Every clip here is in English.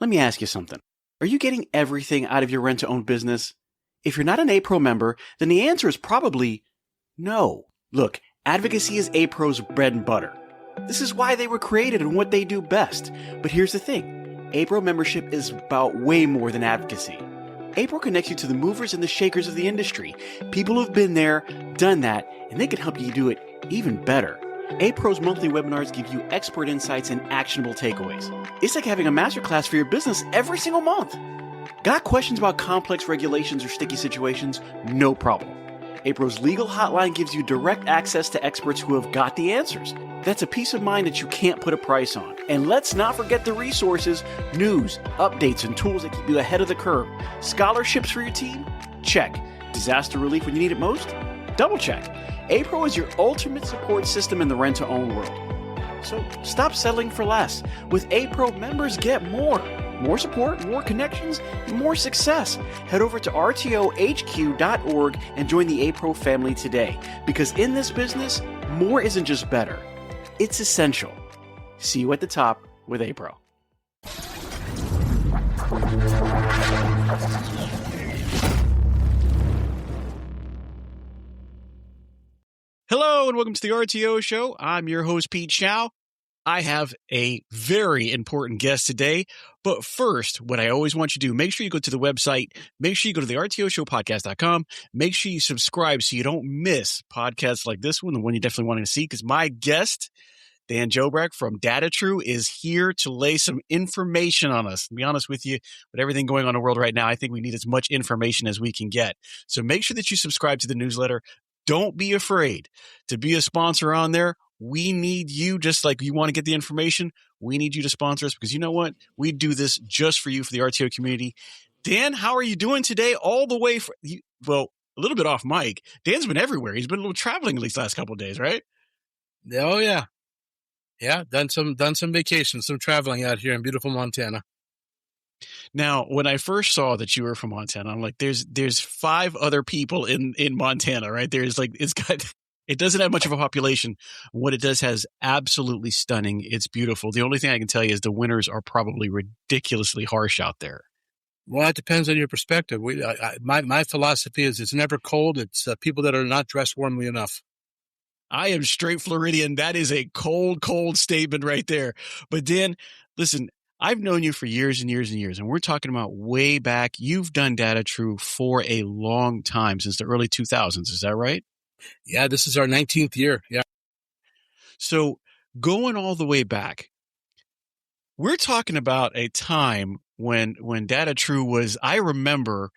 Let me ask you something. Are you getting everything out of your rent-to-own business? If you're not an A-Pro member, then the answer is probably no. Look, advocacy is A-Pro's bread and butter. This is why they were created and what they do best. But here's the thing. A-Pro membership is about way more than advocacy. A-Pro connects you to the movers and the shakers of the industry, people who've been there, done that, and they can help you do it even better. A-Pro's monthly webinars give you expert insights and actionable takeaways. It's like having a masterclass for your business every single month. Got questions about complex regulations or sticky situations? No problem. A-Pro's legal hotline gives you direct access to experts who have got the answers. That's a peace of mind that you can't put a price on. And let's not forget the resources, news, updates, and tools that keep you ahead of the curve. Scholarships for your team? Check. Disaster relief when you need it most? Double check. A-Pro is your ultimate support system in the rent-to-own world. So stop settling for less. With A-Pro, members get more. More support, more connections, and more success. Head over to rtohq.org and join the A-Pro family today. Because in this business, more isn't just better. It's essential. See you at the top with A-Pro. Hello and welcome to the RTO show. I'm your host, Pete Chow. I have a very important guest today. But first, what I always want you to do, make sure you go to the website. Make sure you go to the RTOshowpodcast.com. Make sure you subscribe so you don't miss podcasts like this one, the one you definitely want to see, because my guest, Dan Jobrak from DataTrue, is here to lay some information on us. To be honest with you, with everything going on in the world right now, I think we need as much information as we can get. So make sure that you subscribe to the newsletter. Don't be afraid to be a sponsor on there. We need you, just like you want to get the information. We need you to sponsor us because you know what? We do this just for you, for the RTO community. Dan, how are you doing today? All the way from, well, a little bit off mic. Dan's been everywhere. He's been a little traveling at least last couple of days, right? Oh yeah. Yeah, done some vacations, some traveling out here in beautiful Montana. Now, when I first saw that you were from Montana, I'm like, there's 5 other people in Montana, right? There's like, it doesn't have much of a population. What it does has absolutely stunning. It's beautiful. The only thing I can tell you is the winters are probably ridiculously harsh out there. Well, it depends on your perspective. My philosophy is it's never cold. It's people that are not dressed warmly enough. I am straight Floridian. That is a cold, cold statement right there. But Dan, listen, I've known you for years and years and years, and we're talking about way back. You've done DataTrue for a long time, since the early 2000s. Is that right? Yeah, this is our 19th year. Yeah. So going all the way back, we're talking about a time when DataTrue was, I remember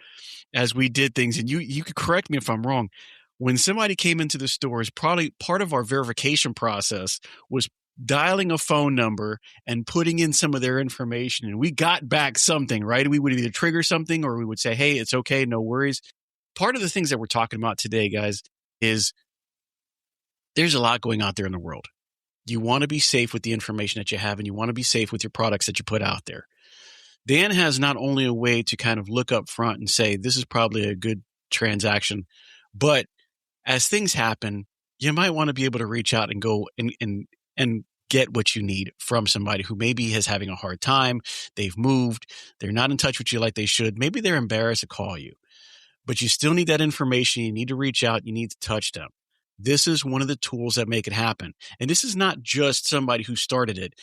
as we did things, and you could correct me if I'm wrong, when somebody came into the stores, probably part of our verification process was dialing a phone number and putting in some of their information, and we got back something, right? We would either trigger something or we would say, hey, it's okay, no worries. Part of the things that we're talking about today, guys, is there's a lot going out there in the world. You want to be safe with the information that you have, and you want to be safe with your products that you put out there. Dan has not only a way to kind of look up front and say, this is probably a good transaction, but as things happen, you might want to be able to reach out and go and get what you need from somebody who maybe is having a hard time. They've moved. They're not in touch with you like they should. Maybe they're embarrassed to call you, but you still need that information. You need to reach out. You need to touch them. This is one of the tools that make it happen. And this is not just somebody who started it.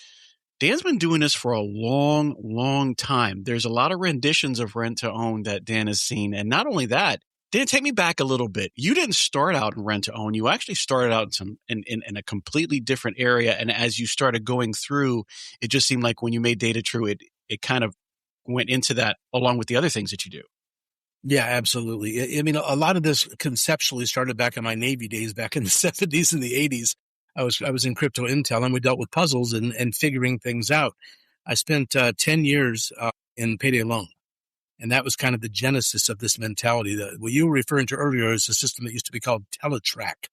Dan's been doing this for a long, long time. There's a lot of renditions of rent to own that Dan has seen. And not only that, Dan, take me back a little bit. You didn't start out in rent to own. You actually started out in a completely different area. And as you started going through, it just seemed like when you made DataTrue, it kind of went into that along with the other things that you do. Yeah, absolutely. I mean, a lot of this conceptually started back in my Navy days, back in the 70s and the 80s. I was in crypto intel, and we dealt with puzzles and figuring things out. I spent 10 years in payday loan. And that was kind of the genesis of this mentality. What you were referring to earlier is a system that used to be called teletrack.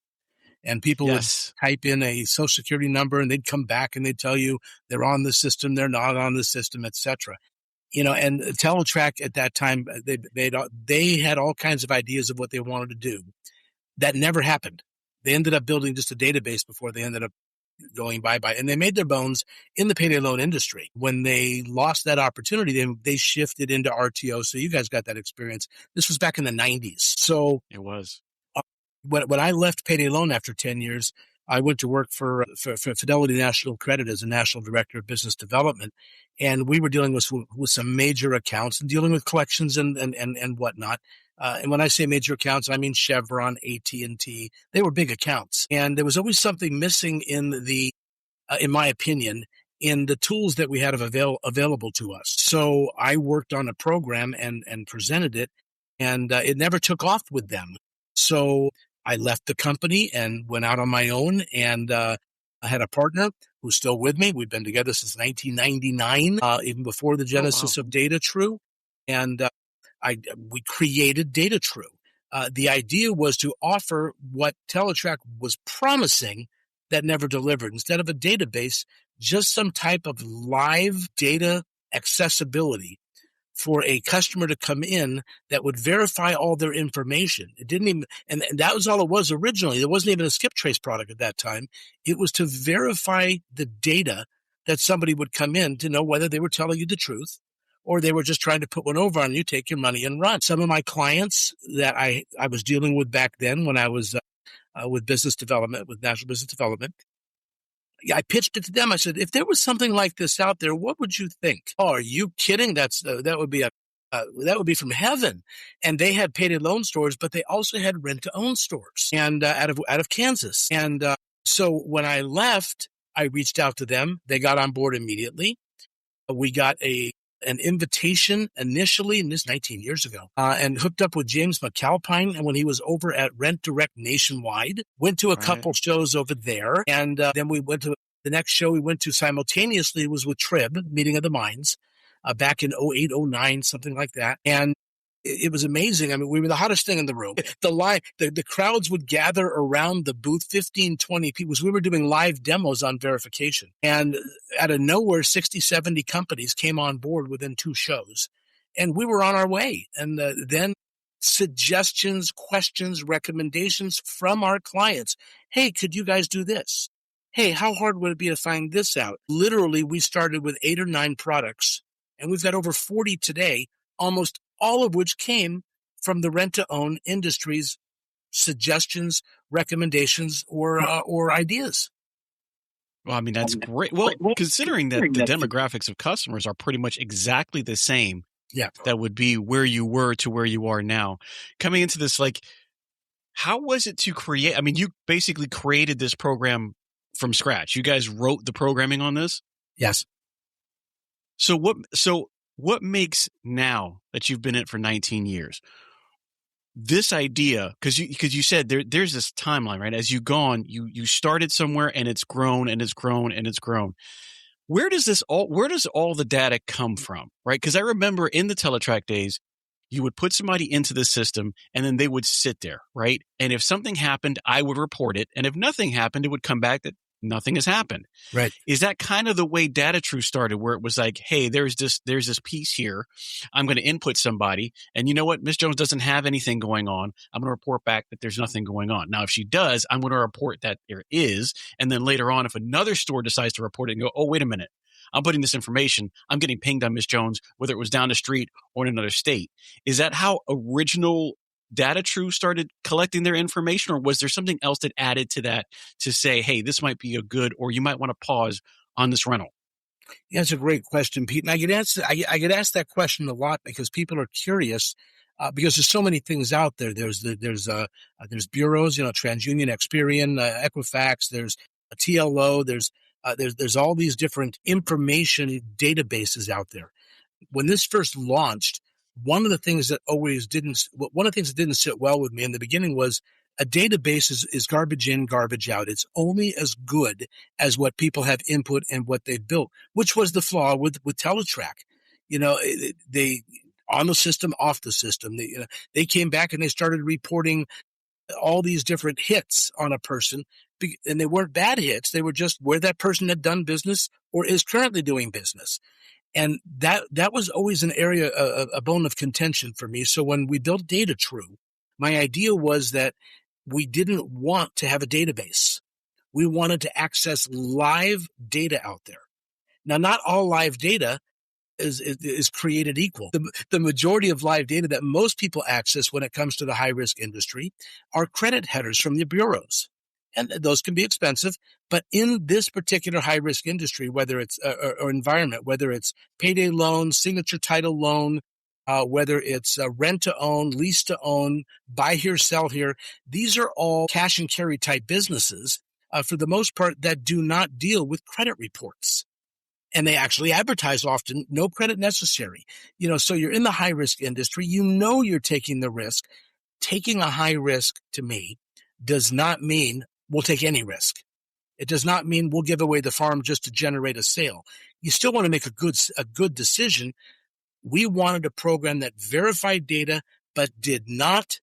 And people would type in a social security number, and they'd come back and they'd tell you they're on the system, they're not on the system, et cetera. You know, and teletrack at that time, they had all kinds of ideas of what they wanted to do. That never happened. They ended up building just a database before they ended up going bye-bye. And they made their bones in the payday loan industry. When they lost that opportunity, they shifted into RTO. So you guys got that experience. This was back in the 90s. So It was. when I left payday loan after 10 years, I went to work for Fidelity National Credit as a national director of business development. And we were dealing with some major accounts and dealing with collections and whatnot. And when I say major accounts, I mean Chevron, AT&T. They were big accounts. And there was always something missing in my opinion, in the tools that we had available to us. So I worked on a program and presented it, and it never took off with them. So I left the company and went out on my own, and I had a partner who's still with me. We've been together since 1999, even before the genesis of DataTrue. And we created DataTrue. The idea was to offer what Teletrack was promising that never delivered. Instead of a database, just some type of live data accessibility for a customer to come in that would verify all their information. It didn't even, and that was all it was originally. There wasn't even a skip trace product at that time. It was to verify the data that somebody would come in to know whether they were telling you the truth or they were just trying to put one over on you, take your money and run. Some of my clients that I was dealing with back then when I was with business development, with national business development, I pitched it to them. I said, if there was something like this out there, what would you think? Oh, are you kidding? That would be from heaven. And they had payday loan stores, but they also had rent to own stores and out of Kansas. And so when I left, I reached out to them. They got on board immediately. We got an invitation initially, and this 19 years ago, and hooked up with James McAlpine. And when he was over at Rent Direct Nationwide, went to a couple shows over there. And then we went to the next show we went to simultaneously was with Trib, Meeting of the Minds, back in 08, 09, something like that. And it was amazing. I mean, we were the hottest thing in the room. The crowds would gather around the booth, 15, 20 people. We were doing live demos on verification. And out of nowhere, 60, 70 companies came on board within 2 shows. And we were on our way. And then suggestions, questions, recommendations from our clients. Hey, could you guys do this? Hey, how hard would it be to find this out? Literally, we started with 8 or 9 products, and we've got over 40 today, almost all of which came from the rent-to-own industry's suggestions, recommendations, or ideas. Well, I mean, that's great. Well, considering that the demographics of customers are pretty much exactly the same, that would be where you were to where you are now. Coming into this, like, how was it to create? I mean, you basically created this program from scratch. You guys wrote the programming on this? Yes. So what makes now that you've been in it for 19 years, this idea, because you said there's this timeline, right? As you've gone, you started somewhere and it's grown and it's grown and it's grown. Where does all the data come from, right? Because I remember in the Teletrack days, you would put somebody into the system and then they would sit there, right? And if something happened, I would report it. And if nothing happened, it would come back that nothing has happened. Right. Is that kind of the way DataTrue started, where it was like, hey, there's this piece here. I'm going to input somebody. And you know what? Miss Jones doesn't have anything going on. I'm going to report back that there's nothing going on. Now, if she does, I'm going to report that there is. And then later on, if another store decides to report it and go, oh, wait a minute, I'm putting this information, I'm getting pinged on Miss Jones, whether it was down the street or in another state. Is that how original DataTrue started collecting their information, or was there something else that added to that to say, hey, this might be a good, or you might want to pause on this rental? Yeah, that's a great question, Pete. And I get asked that question a lot because people are curious because there's so many things out there. There's bureaus, TransUnion, Experian, Equifax. There's a TLO. There's all these different information databases out there. When this first launched, one of the things that didn't sit well with me in the beginning was a database is garbage in, garbage out. It's only as good as what people have input and what they've built, which was the flaw with Teletrack. They on the system, off the system. They came back and they started reporting all these different hits on a person, and they weren't bad hits. They were just where that person had done business or is currently doing business. And that was always an area, a bone of contention for me. So when we built DataTrue, my idea was that we didn't want to have a database. We wanted to access live data out there. Now, not all live data is created equal. The majority of live data that most people access when it comes to the high-risk industry are credit headers from the bureaus. And those can be expensive, but in this particular high-risk industry, whether it's or environment, whether it's payday loan, signature title loan, whether it's rent-to-own, lease-to-own, buy here, sell here, these are all cash and carry type businesses, for the most part, that do not deal with credit reports. And they actually advertise often, no credit necessary. So you're in the high risk industry, you're taking the risk. Taking a high risk to me does not mean we'll take any risk. It does not mean we'll give away the farm just to generate a sale. You still want to make a good decision. We wanted a program that verified data, but did not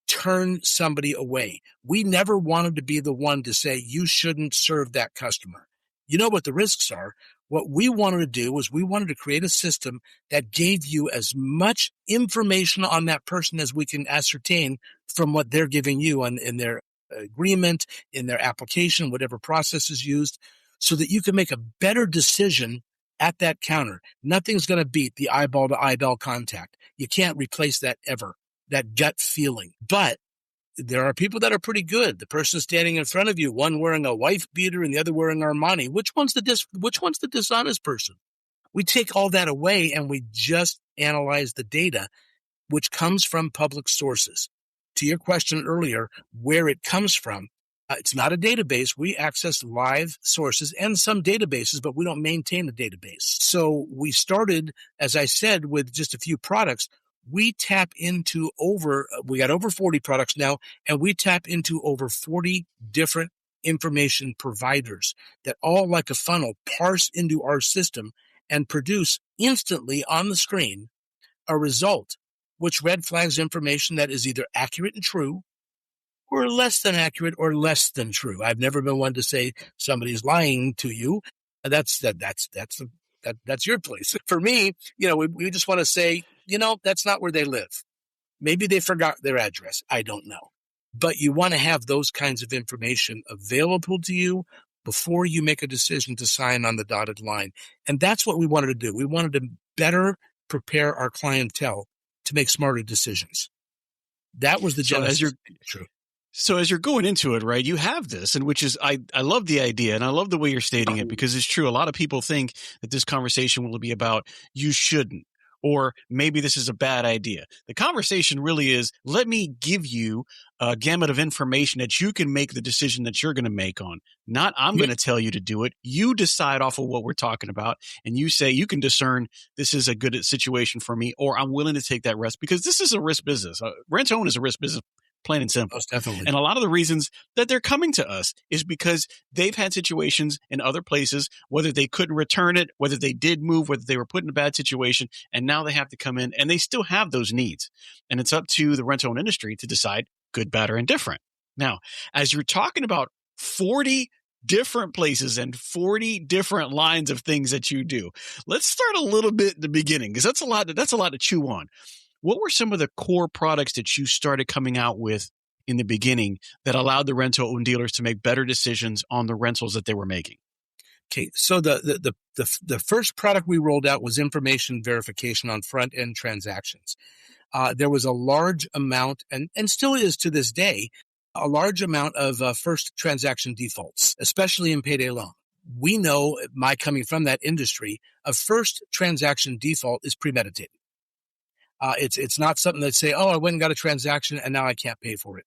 turn somebody away. We never wanted to be the one to say, you shouldn't serve that customer. You know what the risks are. What we wanted to do was we wanted to create a system that gave you as much information on that person as we can ascertain from what they're giving you in their agreement, in their application, whatever process is used, so that you can make a better decision at that counter. Nothing's going to beat the eyeball to eyeball contact. You can't replace that ever, that gut feeling. But there are people that are pretty good. The person standing in front of you, one wearing a wife beater and the other wearing Armani. Which one's the dishonest person? We take all that away and we just analyze the data, which comes from public sources. To your question earlier, where it comes from, it's not a database. We access live sources and some databases, but we don't maintain a database. So we started, as I said, with just a few products. We tap into we got over 40 products now, and we tap into over 40 different information providers that all, like a funnel, parse into our system and produce instantly on the screen a result, which red flags information that is either accurate and true or less than accurate or less than true. I've never been one to say somebody's lying to you. That's your place. For me, we just want to say, that's not where they live. Maybe they forgot their address. I don't know. But you want to have those kinds of information available to you before you make a decision to sign on the dotted line. And that's what we wanted to do. We wanted to better prepare our clientele to make smarter decisions. That was the genesis. True. So as you're going into it, right, you have this, and which is, I love the idea, and I love the way you're stating it, because it's true. A lot of people think that this conversation will be about you shouldn't, or maybe this is a bad idea. The conversation really is, let me give you a gamut of information that you can make the decision that you're going to make on. Not I'm going to tell you to do it. You decide off of what we're talking about, and you say you can discern this is a good situation for me, or I'm willing to take that risk, because this is a risk business. Rent-to-own is a risk business. Plain and simple. Most definitely. And a lot of the reasons that they're coming to us is because they've had situations in other places, whether they couldn't return it, whether they did move, whether they were put in a bad situation, and now they have to come in, and they still have those needs. And it's up to the rent-to-own industry to decide good, bad, or indifferent. Now, as you're talking about 40 different places and 40 different lines of things that you do, let's start a little bit at the beginning, because that's a lot to chew on. What were some of the core products that you started coming out with in the beginning that allowed the rental-owned dealers to make better decisions on the rentals that they were making? Okay, so the first product we rolled out was information verification on front-end transactions. There was a large amount, and still is to this day, a large amount of first transaction defaults, especially in payday loan. We know, coming from that industry, a first transaction default is premeditated. It's not something that say, I went and got a transaction and now I can't pay for it.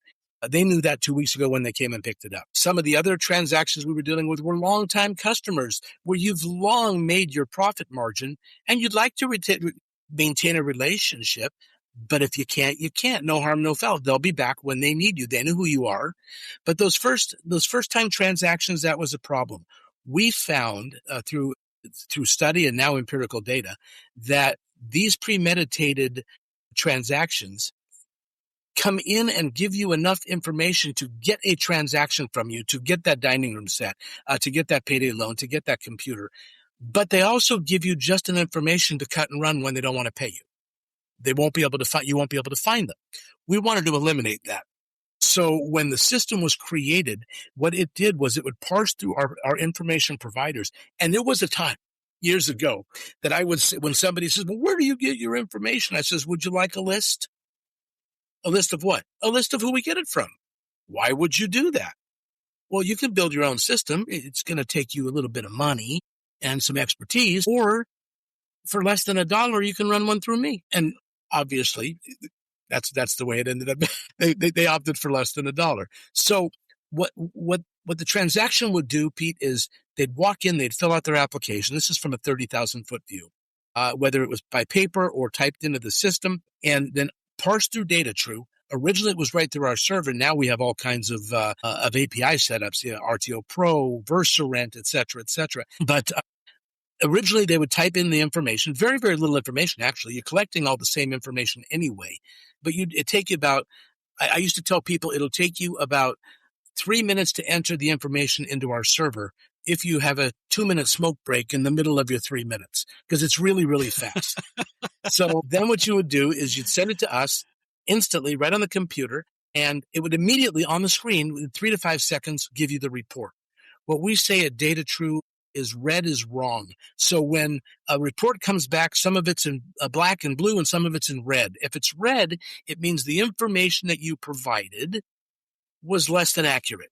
They knew that 2 weeks ago when they came and picked it up. Some of the other transactions we were dealing with were longtime customers where you've long made your profit margin and you'd like to maintain a relationship. But if you can't, you can't. No harm, no foul. They'll be back when they need you. They know who you are. But those first time transactions, that was a problem. We found through study and now empirical data that these premeditated transactions come in and give you enough information to get a transaction from you, to get that dining room set, to get that payday loan, to get that computer. But they also give you just enough information to cut and run when they don't want to pay you. You won't be able to find them. We wanted to eliminate that. So when the system was created, what it did was it would parse through our information providers. And there was a time years ago that I would say, when somebody says, well, where do you get your information? I says, would you like a list? A list of what? A list of who we get it from. Why would you do that? Well, you can build your own system. It's going to take you a little bit of money and some expertise, or for less than $1, you can run one through me. And obviously, that's the way it ended up. They opted for less than $1. So what the transaction would do, Pete, is they'd walk in, they'd fill out their application. This is from a 30,000 foot view, whether it was by paper or typed into the system, and then parse through DataTrue. Originally, it was right through our server. Now we have all kinds of API setups, RTO Pro, VersaRent, et cetera. But originally, they would type in the information, very, very little information, actually. You're collecting all the same information anyway. But it'd take you about, I used to tell people, it'll take you about 3 minutes to enter the information into our server if you have a 2-minute smoke break in the middle of your 3 minutes, because it's really, really fast. So then what you would do is you'd send it to us instantly right on the computer, and it would immediately on the screen, in 3 to 5 seconds, give you the report. What we say at DataTrue is red is wrong. So when a report comes back, some of it's in black and blue and some of it's in red. If it's red, it means the information that you provided was less than accurate.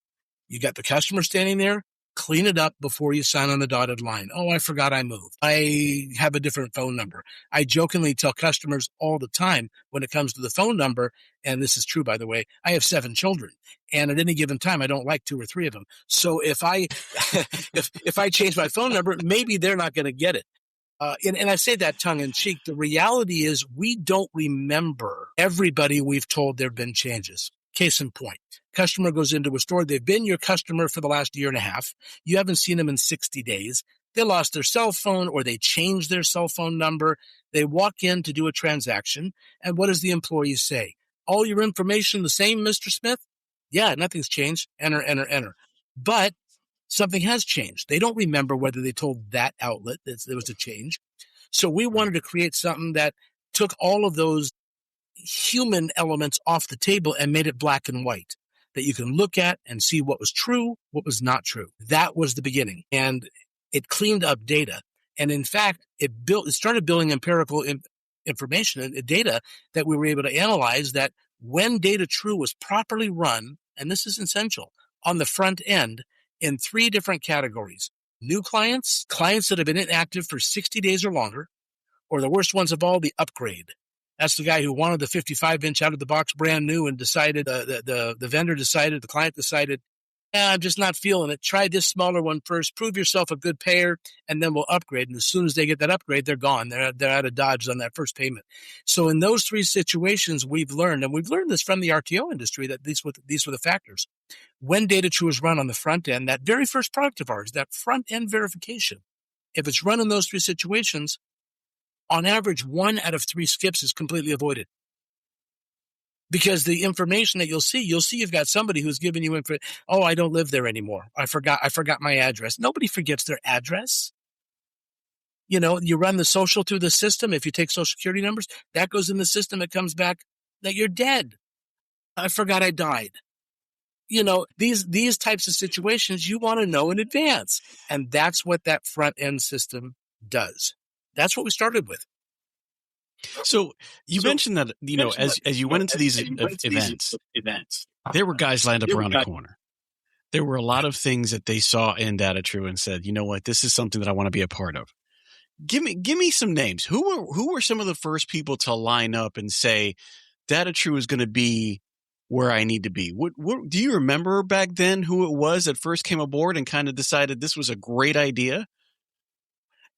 You got the customer standing there, clean it up before you sign on the dotted line. Oh, I forgot I moved. I have a different phone number. I jokingly tell customers all the time when it comes to the phone number, and this is true, by the way, I have 7 children. And at any given time, I don't like 2 or 3 of them. So if I if I change my phone number, maybe they're not going to get it. And I say that tongue in cheek. The reality is we don't remember everybody we've told there have been changes. Case in point, customer goes into a store. They've been your customer for the last year and a half. You haven't seen them in 60 days. They lost their cell phone or they changed their cell phone number. They walk in to do a transaction. And what does the employee say? All your information the same, Mr. Smith? Yeah, nothing's changed. Enter. But something has changed. They don't remember whether they told that outlet that there was a change. So we wanted to create something that took all of those human elements off the table and made it black and white, that you can look at and see what was true, what was not true. That was the beginning. And it cleaned up data. And in fact, it started building empirical information and data that we were able to analyze, that when DataTrue was properly run, and this is essential, on the front end in 3 different categories: new clients, clients that have been inactive for 60 days or longer, or the worst ones of all, the upgrade. That's the guy who wanted the 55-inch out of the box brand new and decided, the vendor decided, the client decided, I'm just not feeling it. Try this smaller one first. Prove yourself a good payer, and then we'll upgrade. And as soon as they get that upgrade, they're gone. They're out of Dodge on that first payment. So in those 3 situations, we've learned, and we've learned this from the RTO industry, that these were the factors. When DataTrue is run on the front end, that very first product of ours, that front end verification, if it's run in those 3 situations, on average, 1 out of 3 skips is completely avoided. Because the information that you'll see you've got somebody who's giving you info. Oh, I don't live there anymore. I forgot my address. Nobody forgets their address. You run the social through the system. If you take social security numbers, that goes in the system. It comes back that you're dead. I forgot I died. These types of situations you want to know in advance. And that's what that front end system does. That's what we started with. So you mentioned that, as you went into these events, there were guys lined up around the corner. There were a lot of things that they saw in DataTrue and said, you know what, this is something that I want to be a part of. Give me some names. Who were some of the first people to line up and say, DataTrue is going to be where I need to be? What do you remember back then who it was that first came aboard and kind of decided this was a great idea?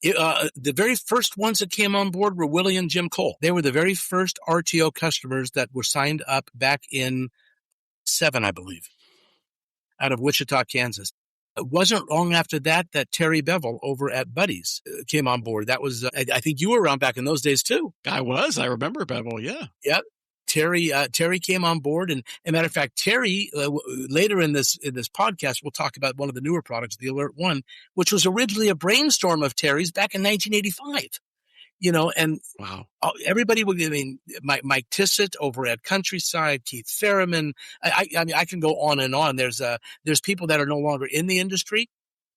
The very first ones that came on board were Willie and Jim Cole. They were the very first RTO customers that were signed up back in 7, I believe, out of Wichita, Kansas. It wasn't long after that Terry Bevel over at Buddy's came on board. That was, I think you were around back in those days too. I was. I remember Bevel, yeah. Yep. Terry came on board, and as a matter of fact, Terry later in this podcast, we'll talk about one of the newer products, the Alert One, which was originally a brainstorm of Terry's back in 1985. And Wow. everybody would, Mike Tissett over at Countryside, Keith Ferriman. I mean, I can go on and on. There's people that are no longer in the industry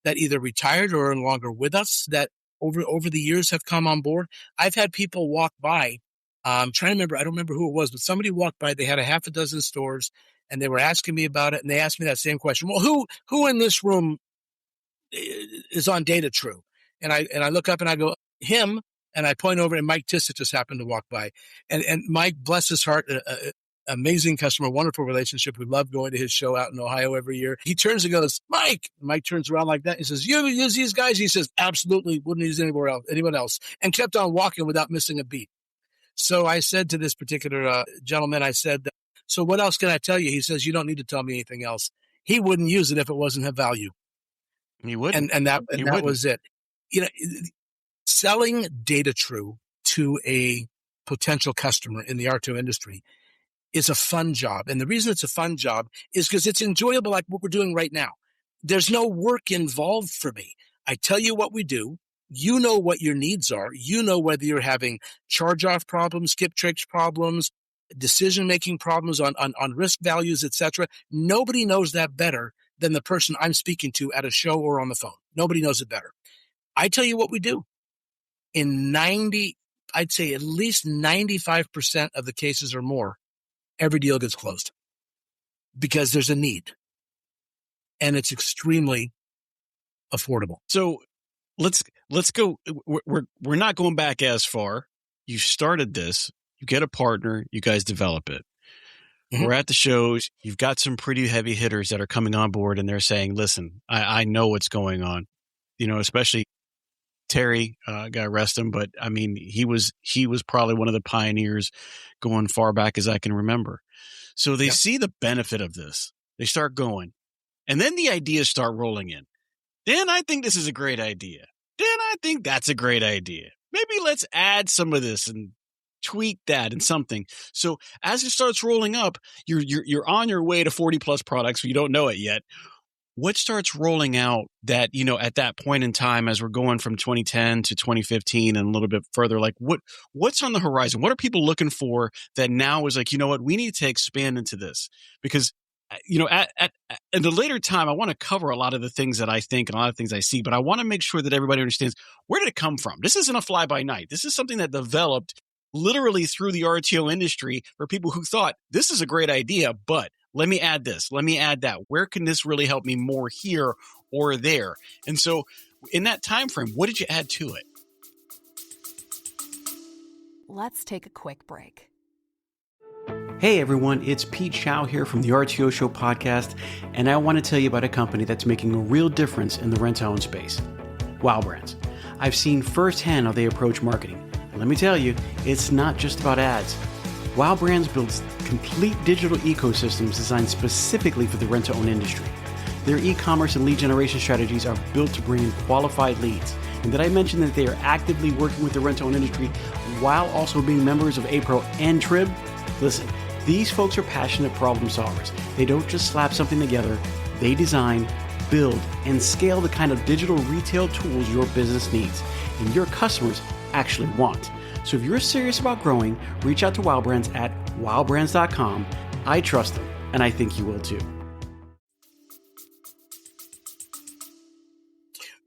that either retired or are no longer with us that over the years have come on board. I've had people walk by. I'm trying to remember. I don't remember who it was, but somebody walked by. They had a half a dozen stores, and they were asking me about it. And they asked me that same question. Well, who in this room is on DataTrue? And I look up and I go, him. And I point over, and Mike Tissett just happened to walk by. And Mike, bless his heart, amazing customer, wonderful relationship. We love going to his show out in Ohio every year. He turns and goes, Mike. Mike turns around like that. He says, you use these guys? He says, absolutely, wouldn't use anyone else, and kept on walking without missing a beat. So I said to this particular gentleman, I said, so what else can I tell you? He says, you don't need to tell me anything else. He wouldn't use it if it wasn't of value. He wouldn't. And that was it. Selling DataTrue to a potential customer in the RTO industry is a fun job. And the reason it's a fun job is because it's enjoyable, like what we're doing right now. There's no work involved for me. I tell you what we do. You know what your needs are. You know whether you're having charge-off problems, skip tricks problems, decision-making problems on risk values, etc. Nobody knows that better than the person I'm speaking to at a show or on the phone. Nobody knows it better. I tell you what we do. I'd say at least 95% of the cases or more, every deal gets closed because there's a need, and it's extremely affordable. So let's go. We're not going back as far. You started this. You get a partner. You guys develop it. Mm-hmm. We're at the shows. You've got some pretty heavy hitters that are coming on board, and they're saying, "Listen, I know what's going on." Especially Terry, God rest him, but I mean, he was probably one of the pioneers going far back as I can remember. So they see the benefit of this. They start going, and then the ideas start rolling in. Dan, I think this is a great idea. Dan, I think that's a great idea. Maybe let's add some of this and tweak that and something. So as it starts rolling up, you're on your way to 40 plus products. You don't know it yet. What starts rolling out that, at that point in time, as we're going from 2010 to 2015 and a little bit further, like what's on the horizon? What are people looking for that now is like, we need to expand into this? Because, at the later time, I want to cover a lot of the things that I think and a lot of things I see, but I want to make sure that everybody understands, where did it come from? This isn't a fly by night. This is something that developed literally through the RTO industry for people who thought this is a great idea, but let me add this. Let me add that. Where can this really help me more here or there? And so in that time frame, what did you add to it? Let's take a quick break. Hey everyone, it's Pete Chow here from the RTO Show podcast, and I want to tell you about a company that's making a real difference in the rent-to-own space, Wow Brands. I've seen firsthand how they approach marketing, and let me tell you, it's not just about ads. Wow Brands builds complete digital ecosystems designed specifically for the rent-to-own industry. Their e-commerce and lead generation strategies are built to bring in qualified leads. And did I mention that they are actively working with the rent-to-own industry while also being members of APRO and TRIB? Listen, these folks are passionate problem solvers. They don't just slap something together. They design, build, and scale the kind of digital retail tools your business needs and your customers actually want. So if you're serious about growing, reach out to Wow Brands at wowbrands.com. I trust them, and I think you will too.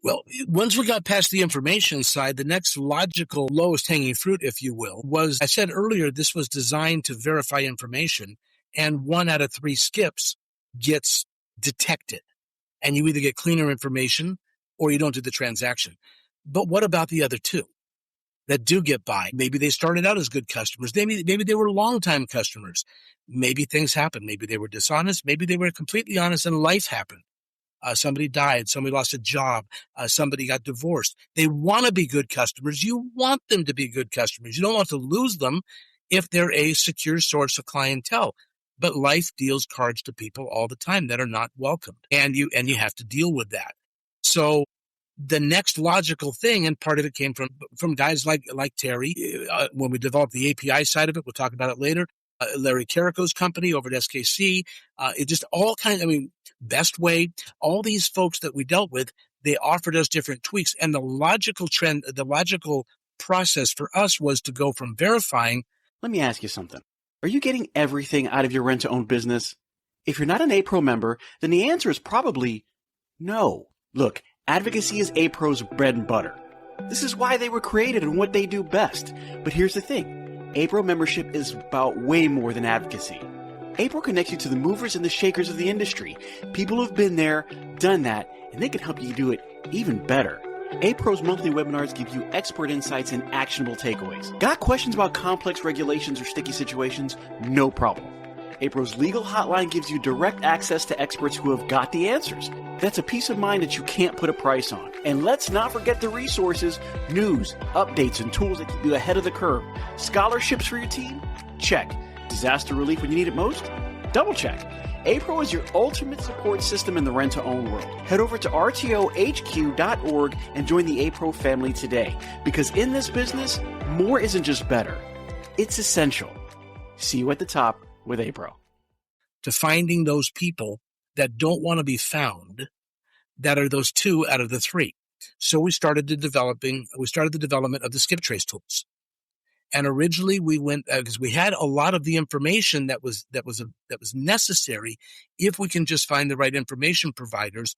Well, once we got past the information side, the next logical lowest hanging fruit, if you will, was, I said earlier, this was designed to verify information, and 1 out of 3 skips gets detected. And you either get cleaner information or you don't do the transaction. But what about the other 2 that do get by? Maybe they started out as good customers. Maybe they were longtime customers. Maybe things happened. Maybe they were dishonest. Maybe they were completely honest and life happened. Somebody died. Somebody lost a job. Somebody got divorced. They want to be good customers. You want them to be good customers. You don't want to lose them if they're a secure source of clientele. But life deals cards to people all the time that are not welcomed. And you have to deal with that. So the next logical thing, and part of it came from guys like Terry, when we developed the API side of it, we'll talk about it later. Larry Carrico's company over at SKC, it just all kinds, Best Way, all these folks that we dealt with, they offered us different tweaks. And the logical process for us was to go from verifying. Let me ask you something. Are you getting everything out of your rent-to-own business? If you're not an A-Pro member, then the answer is probably no. Look, advocacy is A-Pro's bread and butter. This is why they were created and what they do best. But here's the thing. A-Pro membership is about way more than advocacy. A-Pro connects you to the movers and the shakers of the industry. People who've been there, done that, and they can help you do it even better. A-Pro's monthly webinars give you expert insights and actionable takeaways. Got questions about complex regulations or sticky situations? No problem. A-Pro's legal hotline gives you direct access to experts who have got the answers. That's a peace of mind that you can't put a price on. And let's not forget the resources, news, updates, and tools that keep you ahead of the curve. Scholarships for your team? Check. Disaster relief when you need it most? Double check. A-Pro is your ultimate support system in the rent-to-own world. Head over to rtohq.org and join the A-Pro family today. Because in this business, more isn't just better. It's essential. See you at the top with A-Pro. To finding those people that don't want to be found, that are those 2 out of the 3. So we started the development of the skip trace tools. And originally we went because we had a lot of the information that was necessary. If we can just find the right information providers,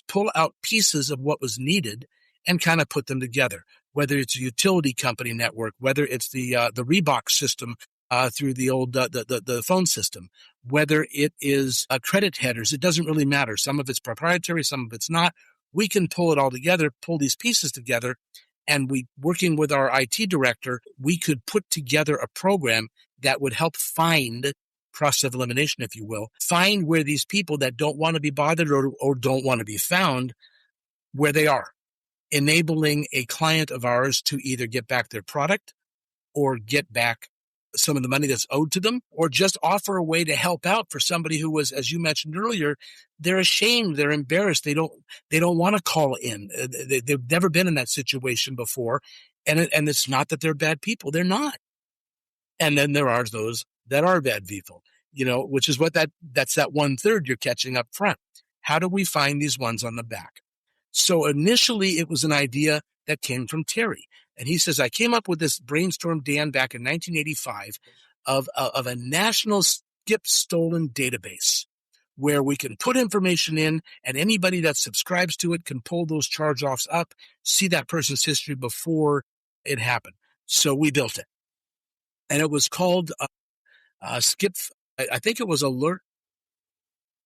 pull out pieces of what was needed and kind of put them together, whether it's a utility company network, whether it's the Reebok system through the old the phone system, whether it is credit headers. It doesn't really matter. Some of it's proprietary, some of it's not. We can pull it all together, pull these pieces together, and working with our IT director, we could put together a program that would help find process of elimination, if you will, find where these people that don't want to be bothered or don't want to be found, where they are, enabling a client of ours to either get back their product or get back some of the money that's owed to them, or just offer a way to help out for somebody who was, as you mentioned earlier, they're ashamed, they're embarrassed, they don't want to call in. They've never been in that situation before, and it's not that they're bad people, they're not. And then there are those that are bad people, which is what that's that 1/3 you're catching up front. How do we find these ones on the back? So initially, it was an idea that came from Terry. And he says, I came up with this brainstorm, Dan, back in 1985 of a national skip stolen database where we can put information in and anybody that subscribes to it can pull those charge-offs up, see that person's history before it happened. So we built it. And it was called Skip. I think it was Alert.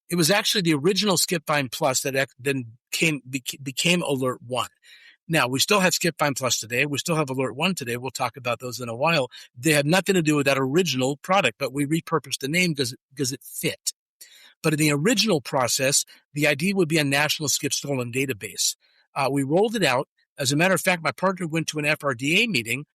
It was actually the original Skip Find Plus that then became Alert 1. Now, we still have Skip Find Plus today. We still have Alert 1 today. We'll talk about those in a while. They had nothing to do with that original product, but we repurposed the name because it fit. But in the original process, the idea would be a national skip stolen database. We rolled it out. As a matter of fact, my partner went to an FRDA meeting,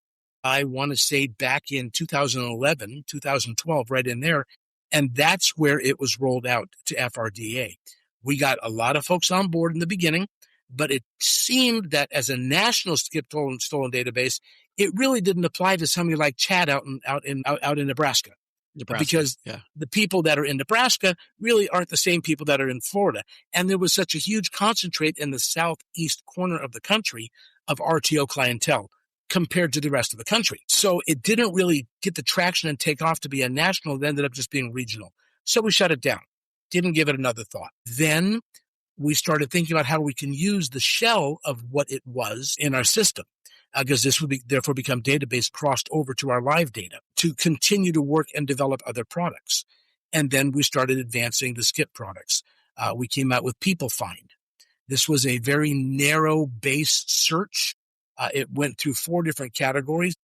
I want to say back in 2011, 2012, right in there. And that's where it was rolled out to FRDA. We got a lot of folks on board in the beginning, but it seemed that as a national skip stolen database, it really didn't apply to somebody like Chad out in Nebraska. Because the people that are in Nebraska really aren't the same people that are in Florida. And there was such a huge concentrate in the southeast corner of the country of RTO clientele compared to the rest of the country. So it didn't really get the traction and take off to be a national. It ended up just being regional. So we shut it down. Didn't give it another thought. Then we started thinking about how we can use the shell of what it was in our system, because this would therefore become database crossed over to our live data to continue to work and develop other products. And then we started advancing the skip products. We came out with People Find. This was a very narrow base search. It went through 4 different categories: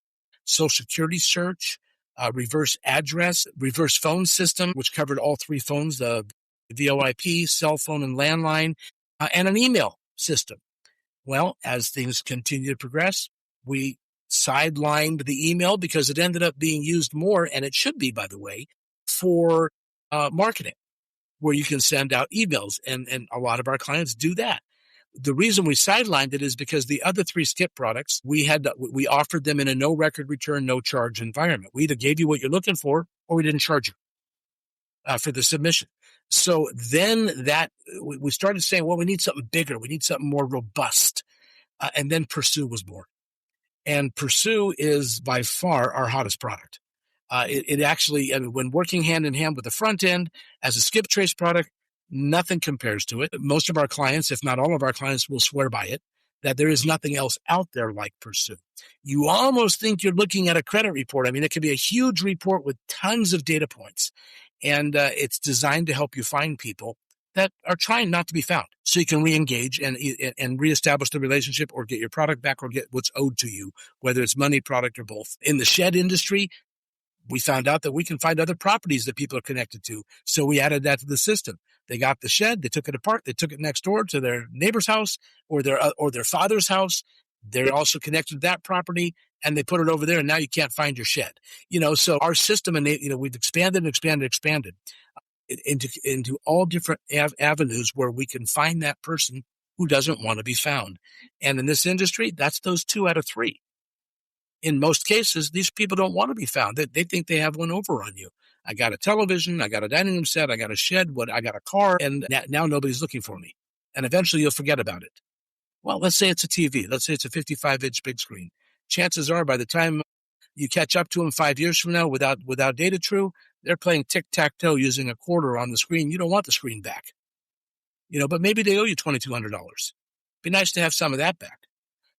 Social Security search, reverse address, reverse phone system, which covered all 3 phones, the VoIP, cell phone, and landline, and an email system. Well, as things continue to progress, we sidelined the email because it ended up being used more, and it should be, by the way, for marketing, where you can send out emails, and a lot of our clients do that. The reason we sidelined it is because the other 3 skip products, we offered them in a no record return, no charge environment. We either gave you what you're looking for, or we didn't charge you for the submission. So then we started saying, well, we need something bigger. We need something more robust. And then Pursue was born. And Pursue is by far our hottest product. It actually, when working hand in hand with the front end as a skip trace product, nothing compares to it. Most of our clients, if not all of our clients, will swear by it, that there is nothing else out there like Pursue. You almost think you're looking at a credit report. I mean, it could be a huge report with tons of data points, and it's designed to help you find people that are trying not to be found, so you can re-engage and reestablish the relationship, or get your product back, or get what's owed to you, whether it's money, product, or both. In the shed industry, we found out that we can find other properties that people are connected to, so we added that to the system. They got the shed, they took it apart, they took it next door to their neighbor's house or their father's house. They're also connected to that property, and they put it over there, and now you can't find your shed. So our system, and we've expanded into all different avenues where we can find that person who doesn't want to be found. And in this industry, that's those 2 out of 3. In most cases, these people don't want to be found. They think they have one over on you. I got a television, I got a dining room set, I got a shed, I got a car, and now nobody's looking for me. And eventually you'll forget about it. Well, let's say it's a TV. Let's say it's a 55-inch big screen. Chances are by the time you catch up to them 5 years from now without DataTrue, they're playing tic-tac-toe using a quarter on the screen. You don't want the screen back. But maybe they owe you $2,200. Be nice to have some of that back.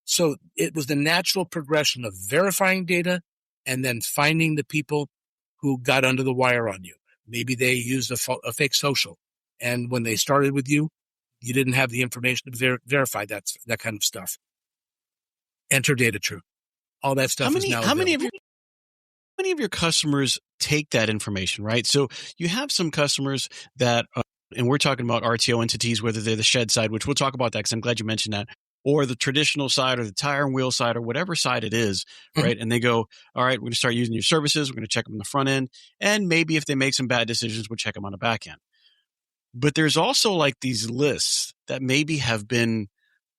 So it was the natural progression of verifying data and then finding the people who got under the wire on you. Maybe they used a fake social, and when they started with you, you didn't have the information to verify that kind of stuff. Enter DataTrue. All that stuff is now. How many of your customers take that information, right? So you have some customers that, and we're talking about RTO entities, whether they're the shed side, which we'll talk about that because I'm glad you mentioned that, or the traditional side, or the tire and wheel side, or whatever side it is, right? And they go, all right, we're going to start using your services. We're going to check them on the front end. And maybe if they make some bad decisions, we'll check them on the back end. But there's also like these lists that maybe have been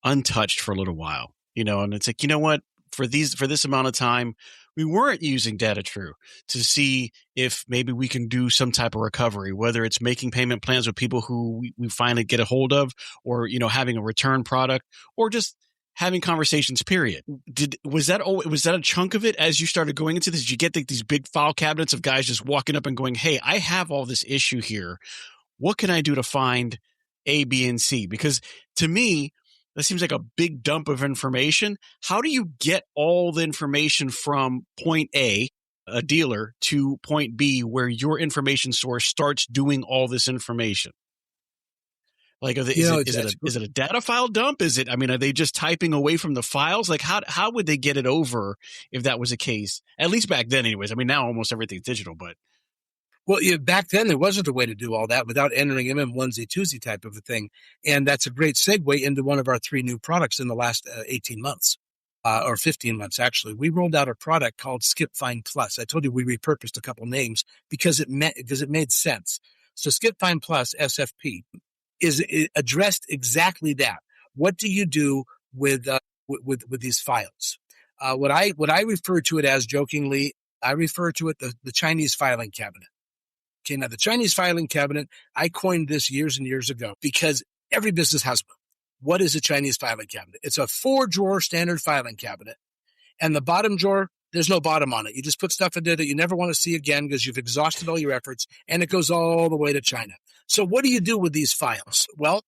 untouched for a little while, and it's like, you know what, for this amount of time, we weren't using DataTrue to see if maybe we can do some type of recovery, whether it's making payment plans with people who we finally get a hold of, or, having a return product, or just having conversations, period. Was that a chunk of it as you started going into this? Did you get these big file cabinets of guys just walking up and going, hey, I have all this issue here. What can I do to find A, B, and C? Because to me, that seems like a big dump of information. How do you get all the information from point A, a dealer, to point B, where your information source starts doing all this information? Like, is it a data file dump? Are they just typing away from the files? Like, how would they get it over if that was the case? At least back then, anyways. Now almost everything's digital, but. Well, back then there wasn't a way to do all that without entering them in onesie twosie type of a thing. And that's a great segue into one of our 3 new products in the last 18 months, or 15 months, actually. We rolled out a product called Skip Find Plus. I told you we repurposed a couple names because it made sense. So Skip Find Plus, SFP, it addressed exactly that. What do you do with these files? What I refer to it as, jokingly, I refer to it the Chinese filing cabinet. Okay, now the Chinese filing cabinet, I coined this years and years ago because every business has one. What is a Chinese filing cabinet? It's a 4-drawer standard filing cabinet. And the bottom drawer, there's no bottom on it. You just put stuff in there that you never want to see again because you've exhausted all your efforts, and it goes all the way to China. So what do you do with these files? Well,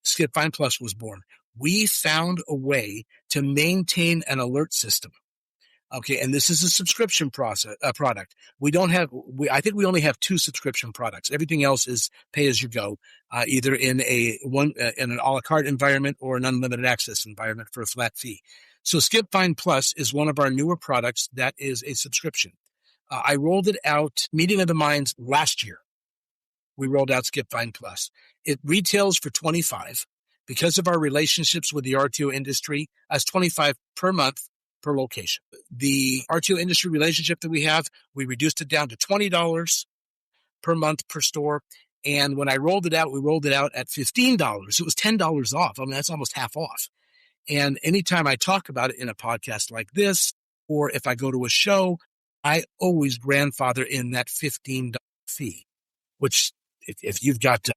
Skip Find Plus was born. We found a way to maintain an alert system. Okay, and this is a subscription product. I think we only have 2 subscription products. Everything else is pay as you go, either in an a la carte environment or an unlimited access environment for a flat fee. So Skip Find Plus is one of our newer products that is a subscription. I rolled it out, Meeting of the Minds, last year. We rolled out Skip Find Plus. It retails for $25. Because of our relationships with the RTO industry, as $25 per month per location. The RTO industry relationship that we have, we reduced it down to $20 per month per store. And when I rolled it out, we rolled it out at $15. It was $10 off. That's almost half off. And anytime I talk about it in a podcast like this, or if I go to a show, I always grandfather in that $15 fee, which if you've got,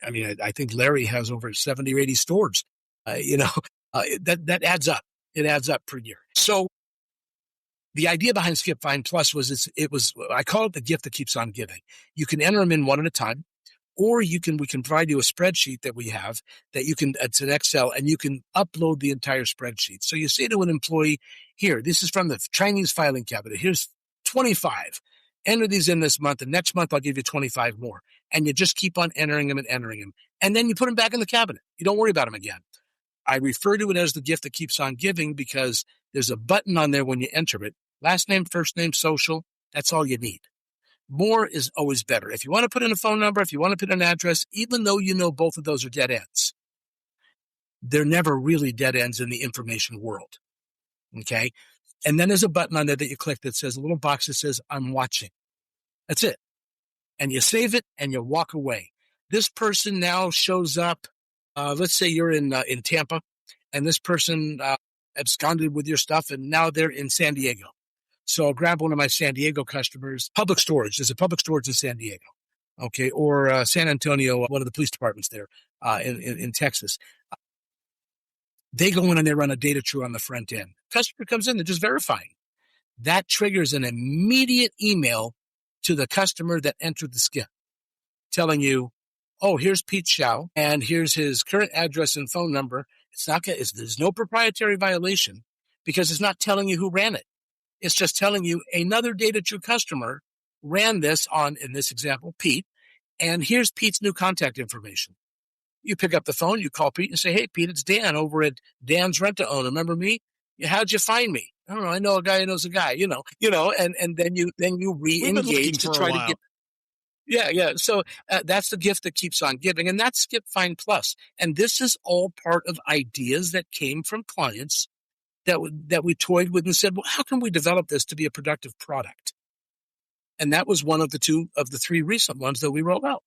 I think Larry has over 70 or 80 stores, that adds up. It adds up per year. So the idea behind Skip Find Plus was I call it the gift that keeps on giving. You can enter them in one at a time, or we can provide you a spreadsheet that we have that it's an Excel, and you can upload the entire spreadsheet. So you say to an employee, here, this is from the Chinese filing cabinet. Here's 25. Enter these in this month, and next month I'll give you 25 more. And you just keep on entering them. And then you put them back in the cabinet. You don't worry about them again. I refer to it as the gift that keeps on giving because there's a button on there when you enter it. Last name, first name, social. That's all you need. More is always better. If you want to put in a phone number, if you want to put an address, even though you know both of those are dead ends, they're never really dead ends in the information world. Okay? And then there's a button on there that you click that says, a little box that says, I'm watching. That's it. And you save it and you walk away. This person now shows up. Let's say you're in Tampa, and this person absconded with your stuff, and now they're in San Diego. So I'll grab one of my San Diego customers, public storage. There's a public storage in San Diego, okay, or San Antonio, one of the police departments there in Texas. They go in and they run a DataTrue on the front end. Customer comes in, they're just verifying. That triggers an immediate email to the customer that entered the skip, telling you, oh, here's Pete Shao, and here's his current address and phone number. There's no proprietary violation because it's not telling you who ran it. It's just telling you another DataTrue customer ran this on, in this example, Pete, and here's Pete's new contact information. You pick up the phone, you call Pete and say, hey, Pete, it's Dan over at Dan's Rent-to-Own. Remember me? How'd you find me? I don't know. I know a guy who knows a guy, and then you re-engage to try to get. Yeah. So that's the gift that keeps on giving, and that's Skip Find Plus. And this is all part of ideas that came from clients that we toyed with and said, well, how can we develop this to be a productive product? And that was one of the three recent ones that we rolled out.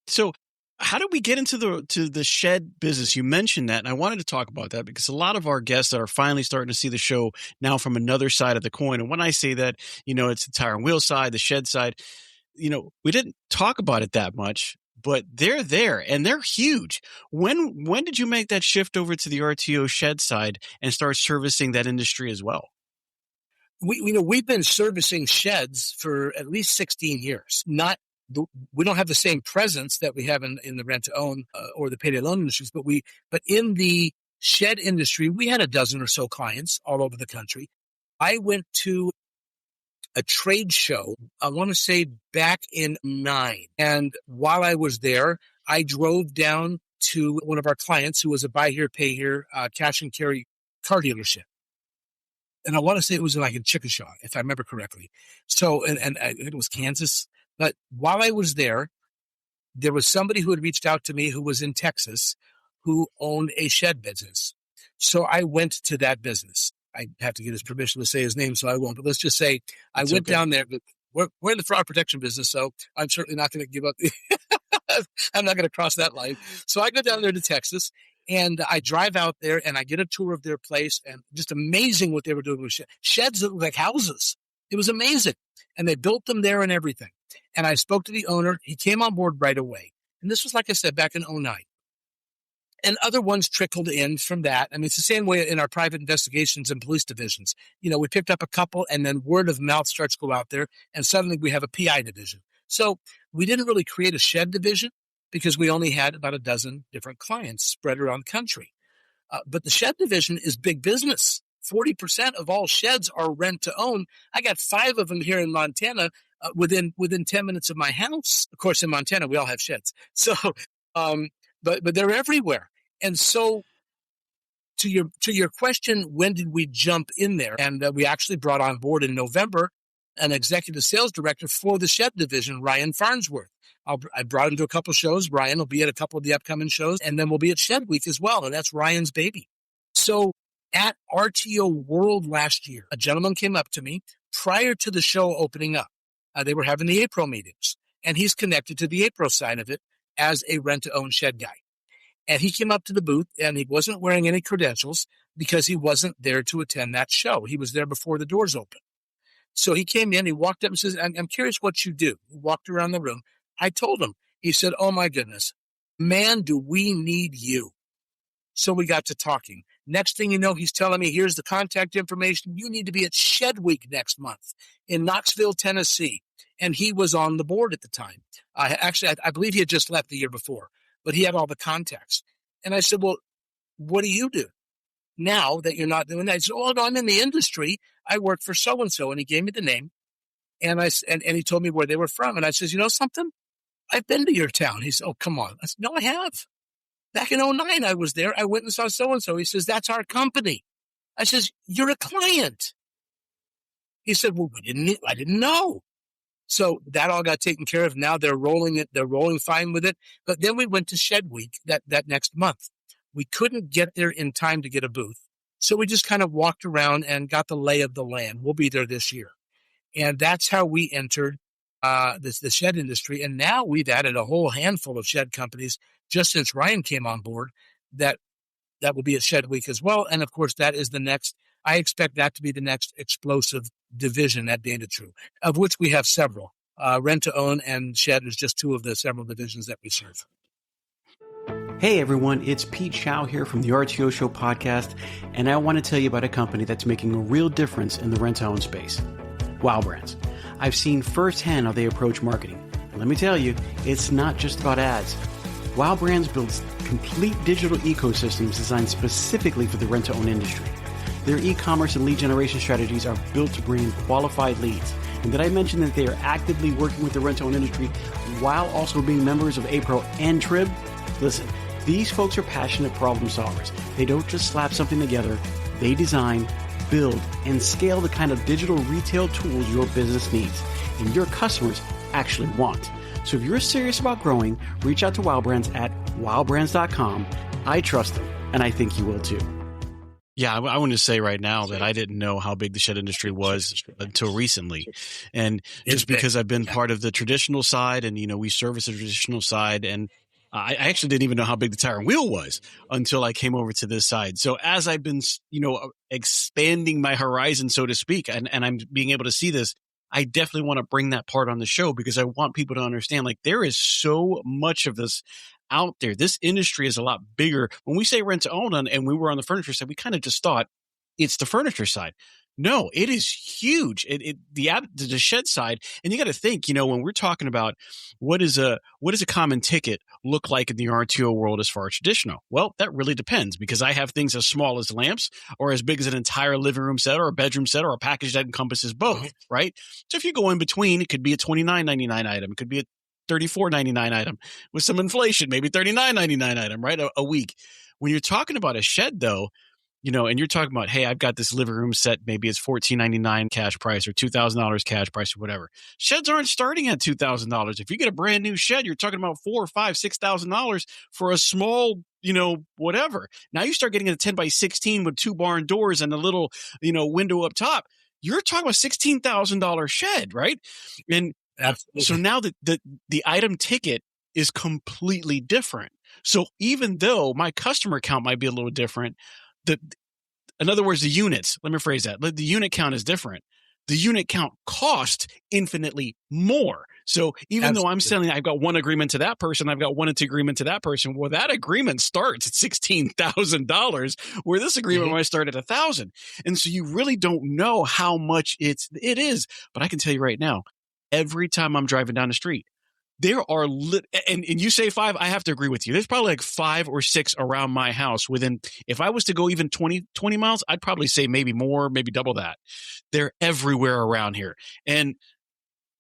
So how did we get into the shed business? You mentioned that, and I wanted to talk about that because a lot of our guests are finally starting to see the show now from another side of the coin. And when I say that, it's the tire and wheel side, the shed side, we didn't talk about it that much, but they're there and they're huge. When did you make that shift over to the RTO shed side and start servicing that industry as well? We've been servicing sheds for at least 16 years. We don't have the same presence that we have in the rent-to-own or the payday loan industries, but in the shed industry, we had a dozen or so clients all over the country. I went to a trade show, I want to say back in 2009. And while I was there, I drove down to one of our clients who was a buy here, pay here, cash and carry car dealership. And I want to say it was in Chickasha, if I remember correctly. So, and I think it was Kansas. But while I was there was somebody who had reached out to me who was in Texas who owned a shed business. So I went to that business. I have to get his permission to say his name, so I won't. But let's just say I went down there. We're in the fraud protection business, so I'm certainly not going to give up. I'm not going to cross that line. So I go down there to Texas, and I drive out there, and I get a tour of their place, and just amazing what they were doing with sheds that look like houses. It was amazing. And they built them there and everything. And I spoke to the owner. He came on board right away. And this was, like I said, back in 2009. And other ones trickled in from that. I mean, it's the same way in our private investigations and police divisions. We picked up a couple, and then word of mouth starts to go out there, and suddenly we have a PI division. So we didn't really create a shed division because we only had about a dozen different clients spread around the country. But the shed division is big business. 40% of all sheds are rent to own. I got 5 of them here in Montana within 10 minutes of my house. Of course, in Montana, we all have sheds. So, but they're everywhere. And so to your question, when did we jump in there? And we actually brought on board in November an executive sales director for the shed division, Ryan Farnsworth. I brought him to a couple shows. Ryan will be at a couple of the upcoming shows, and then we'll be at Shed Week as well. And that's Ryan's baby. So at RTO World last year, a gentleman came up to me prior to the show opening up. They were having the April meetings, and he's connected to the April side of it as a rent-to-own shed guy. And he came up to the booth, and he wasn't wearing any credentials because he wasn't there to attend that show. He was there before the doors opened. So he came in, he walked up and says, I'm curious what you do. He walked around the room. I told him. He said, oh, my goodness, man, do we need you. So we got to talking. Next thing you know, he's telling me, here's the contact information. You need to be at Shed Week next month in Knoxville, Tennessee. And he was on the board at the time. I believe he had just left the year before, but he had all the contacts. And I said, well, what do you do now that you're not doing that? He said, oh, no, I'm in the industry. I work for so-and-so. And he gave me the name. And he told me where they were from. And I says, you know something? I've been to your town. He said, oh, come on. I said, no, I have. Back in 2009, I was there. I went and saw so-and-so. He says, that's our company. I says, you're a client. He said, well, I didn't know. So that all got taken care of. Now they're rolling it. They're rolling fine with it. But then we went to Shed Week that next month. We couldn't get there in time to get a booth. So we just kind of walked around and got the lay of the land. We'll be there this year. And that's how we entered the shed industry. And now we've added a whole handful of shed companies just since Ryan came on board that will be at Shed Week as well. And of course, that is the next. I expect that to be the next explosive division at DataTrue, of which we have several. Rent to own and shed is just two of the several divisions that we serve. Hey everyone, it's Pete Chow here from the RTO Show podcast, and I want to tell you about a company that's making a real difference in the rent-to-own space. Wow Brands. I've seen firsthand how they approach marketing. And let me tell you, it's not just about ads. Wow Brands builds complete digital ecosystems designed specifically for the rent-to-own industry. Their e-commerce and lead generation strategies are built to bring in qualified leads. And did I mention that they are actively working with the rent-to-own industry while also being members of APRO and TRIB? Listen, these folks are passionate problem solvers. They don't just slap something together. They design, build, and scale the kind of digital retail tools your business needs and your customers actually want. So if you're serious about growing, reach out to Wow Brands at wowbrands.com. I trust them, and I think you will too. Yeah, I want to say right now that I didn't know how big the shed industry was until recently. And just because I've been part of the traditional side and, we service the traditional side, and I actually didn't even know how big the tire and wheel was until I came over to this side. So as I've been, expanding my horizon, so to speak, and I'm being able to see this, I definitely want to bring that part on the show because I want people to understand, there is so much of this out there. This industry is a lot bigger. When we say rent to own and we were on the furniture side, we kind of just thought it's the furniture side. No, it is huge. The shed side, and you got to think, when we're talking about what does a common ticket look like in the RTO world as far as traditional? Well, that really depends because I have things as small as lamps or as big as an entire living room set or a bedroom set or a package that encompasses both, right? So if you go in between, it could be a $29.99 item. It could be a $34.99 item with some inflation, maybe $39.99 item, right? A week. When you're talking about a shed though, and you're talking about, hey, I've got this living room set, maybe it's $14.99 cash price or $2,000 cash price or whatever. Sheds aren't starting at $2,000. If you get a brand new shed, you're talking about $4,000, $5,000, $6,000 for a small, whatever. Now you start getting a 10 by 16 with 2 barn doors and a little, window up top. You're talking about $16,000 shed, right? And absolutely. So now the item ticket is completely different. So even though my customer count might be a little different, in other words, the units, let me phrase that. The unit count is different. The unit count cost infinitely more. So even Absolutely. Though I'm selling, I've got one agreement to that person, I've got one agreement to that person. Well, that agreement starts at $16,000, where this agreement might start at $1,000. And so you really don't know how much it is. But I can tell you right now, every time I'm driving down the street, there are and you say 5, I have to agree with you. There's probably 5 or 6 around my house if I was to go even 20 miles, I'd probably say maybe more, maybe double that. They're everywhere around here. And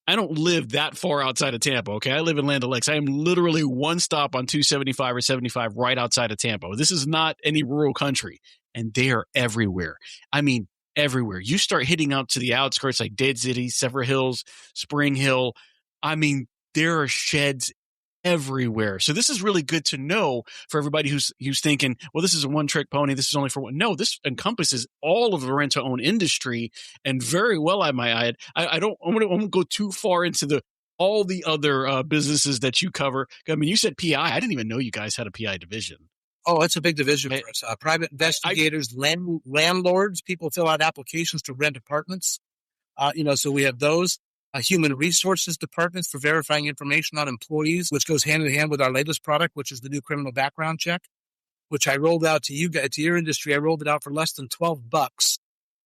I don't live that far outside of Tampa. Okay. I live in Land O'Lakes. I am literally one stop on 275 or 75 right outside of Tampa. This is not any rural country, and they are everywhere. I mean, everywhere. You start hitting out to the outskirts like Dead City, Sever Hills, Spring Hill. I mean, there are sheds everywhere. So this is really good to know for everybody who's thinking, well, this is a one-trick pony. This is only for one. No, this encompasses all of the rent-to-own industry, and very well, I might add. I won't go too far into all the other businesses that you cover. I mean, you said PI. I didn't even know you guys had a PI division. Oh, it's a big division for us. Private investigators, landlords, people fill out applications to rent apartments. So we have those. Human resources departments for verifying information on employees, which goes hand in hand with our latest product, which is the new criminal background check. which I rolled out to you guys, to your industry. I rolled it out for less than $12.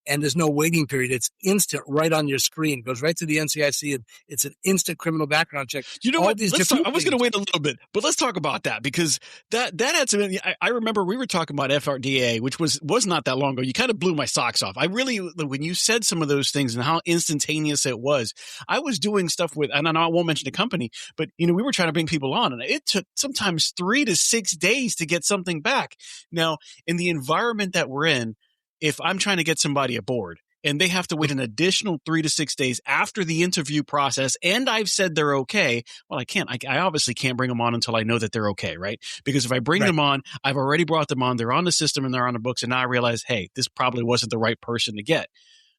And there's no waiting period. It's instant right on your screen. It goes right to the NCIC, and it's an instant criminal background check. You know All what? these Let's talk, different I was going to things. wait a little bit, but let's talk about that, because that had some. I remember we were talking about FRDA, which was not that long ago. You kind of blew my socks off. I really, when you said some of those things and how instantaneous it was, I was doing stuff with, and I won't mention the company, but we were trying to bring people on, and it took sometimes 3 to 6 days to get something back. Now, in the environment that we're in, if I'm trying to get somebody aboard and they have to wait an additional 3 to 6 days after the interview process, and I've said they're okay, well, I can't. I obviously can't bring them on until I know that they're okay, right? Because if I bring them on, I've already brought them on, they're on the system and they're on the books, and now I realize, hey, this probably wasn't the right person to get.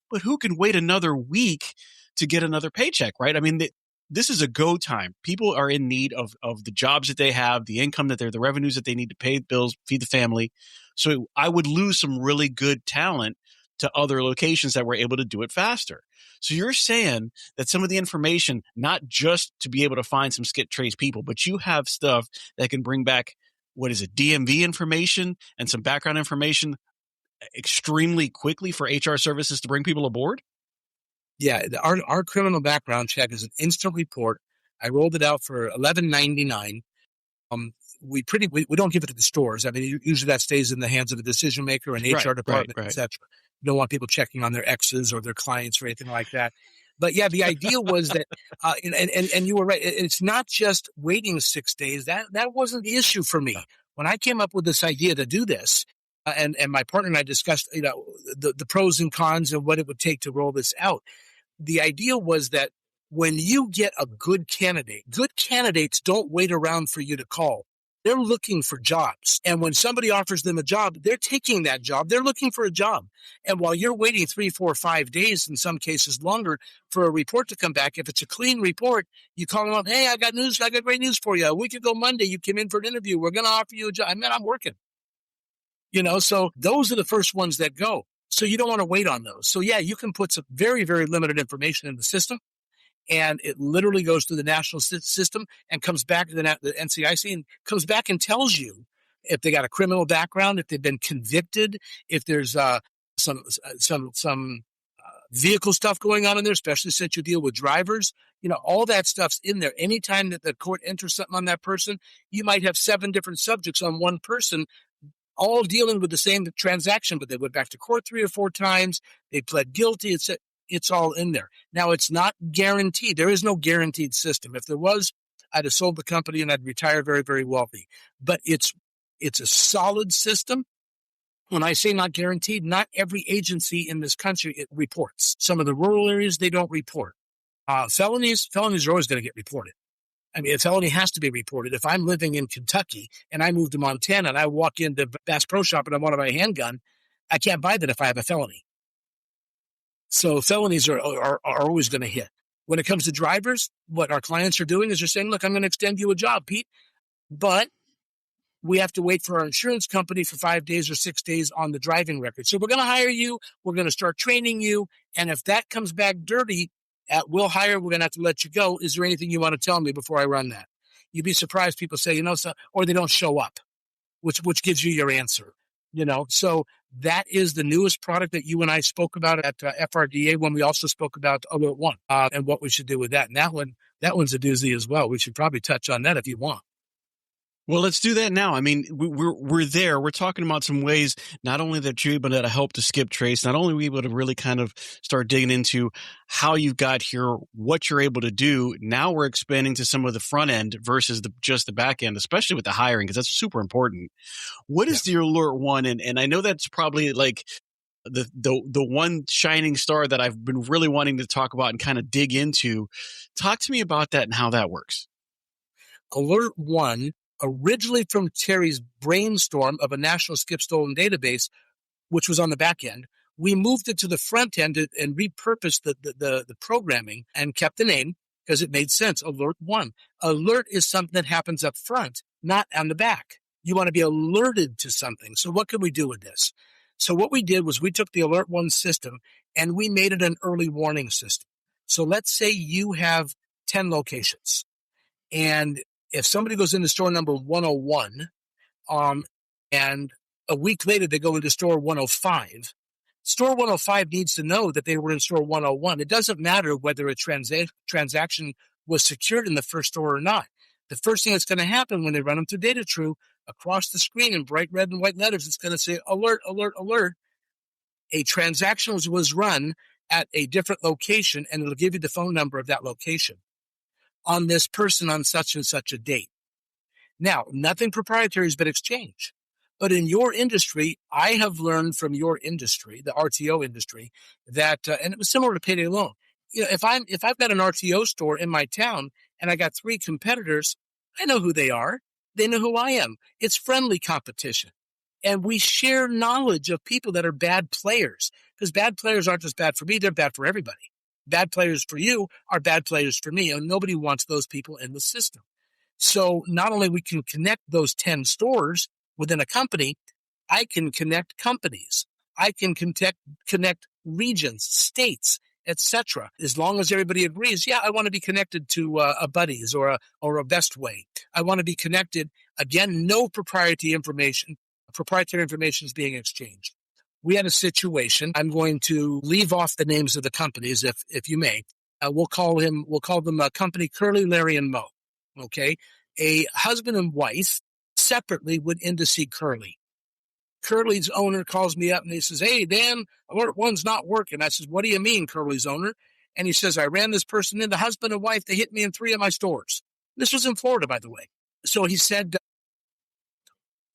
But who can wait another week to get another paycheck, right? I mean, this is a go time. People are in need of the jobs that they have, the income that the revenues that they need to pay bills, feed the family. So I would lose some really good talent to other locations that were able to do it faster. So you're saying that some of the information, not just to be able to find some skip trace people, but you have stuff that can bring back, what is it, DMV information and some background information extremely quickly for HR services to bring people aboard? Yeah, our criminal background check is an instant report. I rolled it out for $11.99. We don't give it to the stores. I mean, usually that stays in the hands of a decision maker, an HR department, etc. You don't want people checking on their exes or their clients or anything like that. But yeah, the idea was that, and you were right. It's not just waiting 6 days. That wasn't the issue for me. When I came up with this idea to do this, and my partner and I discussed, the pros and cons of what it would take to roll this out. The idea was that when you get a good candidates don't wait around for you to call. They're looking for jobs. And when somebody offers them a job, they're taking that job. They're looking for a job. And while you're waiting 3, 4, 5 days, in some cases longer, for a report to come back, if it's a clean report, you call them up, hey, I got great news for you. A week ago Monday, you came in for an interview. We're going to offer you a job. I mean, I'm working. So those are the first ones that go. So you don't want to wait on those. So yeah, you can put some very, very limited information in the system, and it literally goes through the national system and comes back to the NCIC and comes back and tells you if they got a criminal background, if they've been convicted, if there's some vehicle stuff going on in there, especially since you deal with drivers. All that stuff's in there. Anytime that the court enters something on that person, you might have 7 different subjects on one person, all dealing with the same transaction, but they went back to court 3 or 4 times. They pled guilty. It's all in there. Now, it's not guaranteed. There is no guaranteed system. If there was, I'd have sold the company and I'd retire very, very wealthy. But it's a solid system. When I say not guaranteed, not every agency in this country it reports. Some of the rural areas, they don't report. Felonies are always going to get reported. I mean, a felony has to be reported. If I'm living in Kentucky and I move to Montana and I walk into Bass Pro Shop and I want to buy a handgun, I can't buy that if I have a felony. So felonies are always going to hit. When it comes to drivers, what our clients are doing is they're saying, look, I'm going to extend you a job, Pete, but we have to wait for our insurance company for 5 days or 6 days on the driving record. So we're going to hire you. We're going to start training you. And if that comes back dirty, we'll hire, we're going to have to let you go. Is there anything you want to tell me before I run that? You'd be surprised. People say, or they don't show up, which gives you your answer, So that is the newest product that you and I spoke about at FRDA when we also spoke about Alert One and what we should do with that. And that one's a doozy as well. We should probably touch on that if you want. Well, let's do that now. I mean, we're there. We're talking about some ways not only that you're able to help to skip trace, not only are we able to really kind of start digging into how you got here, what you're able to do. Now we're expanding to some of the front end versus just the back end, especially with the hiring, because that's super important. What is the Alert One? And I know that's probably like the one shining star that I've been really wanting to talk about and kind of dig into. Talk to me about that and how that works. Alert One, originally from Terry's brainstorm of a national skip stolen database, which was on the back end, we moved it to the front end and repurposed the programming and kept the name because it made sense. Alert One. Alert is something that happens up front, not on the back. You want to be alerted to something. So what can we do with this? So what we did was we took the Alert One system and we made it an early warning system. So let's say you have 10 locations, and if somebody goes into store number 101, And a week later, they go into store 105. Store 105 needs to know that they were in store 101. It doesn't matter whether a transaction was secured in the first store or not. The first thing that's going to happen when they run them through DataTrue, across the screen in bright red and white letters, it's going to say, alert, alert, alert. A transaction was run at a different location, and it'll give you the phone number of that location on this person on such and such a date. Now, nothing proprietary has been exchanged. But in your industry, I have learned from your industry, the RTO industry, that, and it was similar to payday loan. If I've got an RTO store in my town and I got 3 competitors, I know who they are. They know who I am. It's friendly competition. And we share knowledge of people that are bad players, because bad players aren't just bad for me. They're bad for everybody. Bad players for you are bad players for me. And nobody wants those people in the system. So not only we can connect those 10 stores within a company, I can connect companies. I can connect regions, states, etc. As long as everybody agrees, yeah, I want to be connected to a Buddies or a Best Way. I want to be connected. Again, no proprietary information. Proprietary information is being exchanged. We had a situation. I'm going to leave off the names of the companies, if you may. We'll call them company Curly, Larry, and Mo. Okay, a husband and wife separately went in to see Curly. Curly's owner calls me up and he says, "Hey, Dan, alert one's not working." I says, "What do you mean, Curly's owner?" And he says, "I ran this person in, the husband and wife, they hit me in 3 of my stores." This was in Florida, by the way. So he said,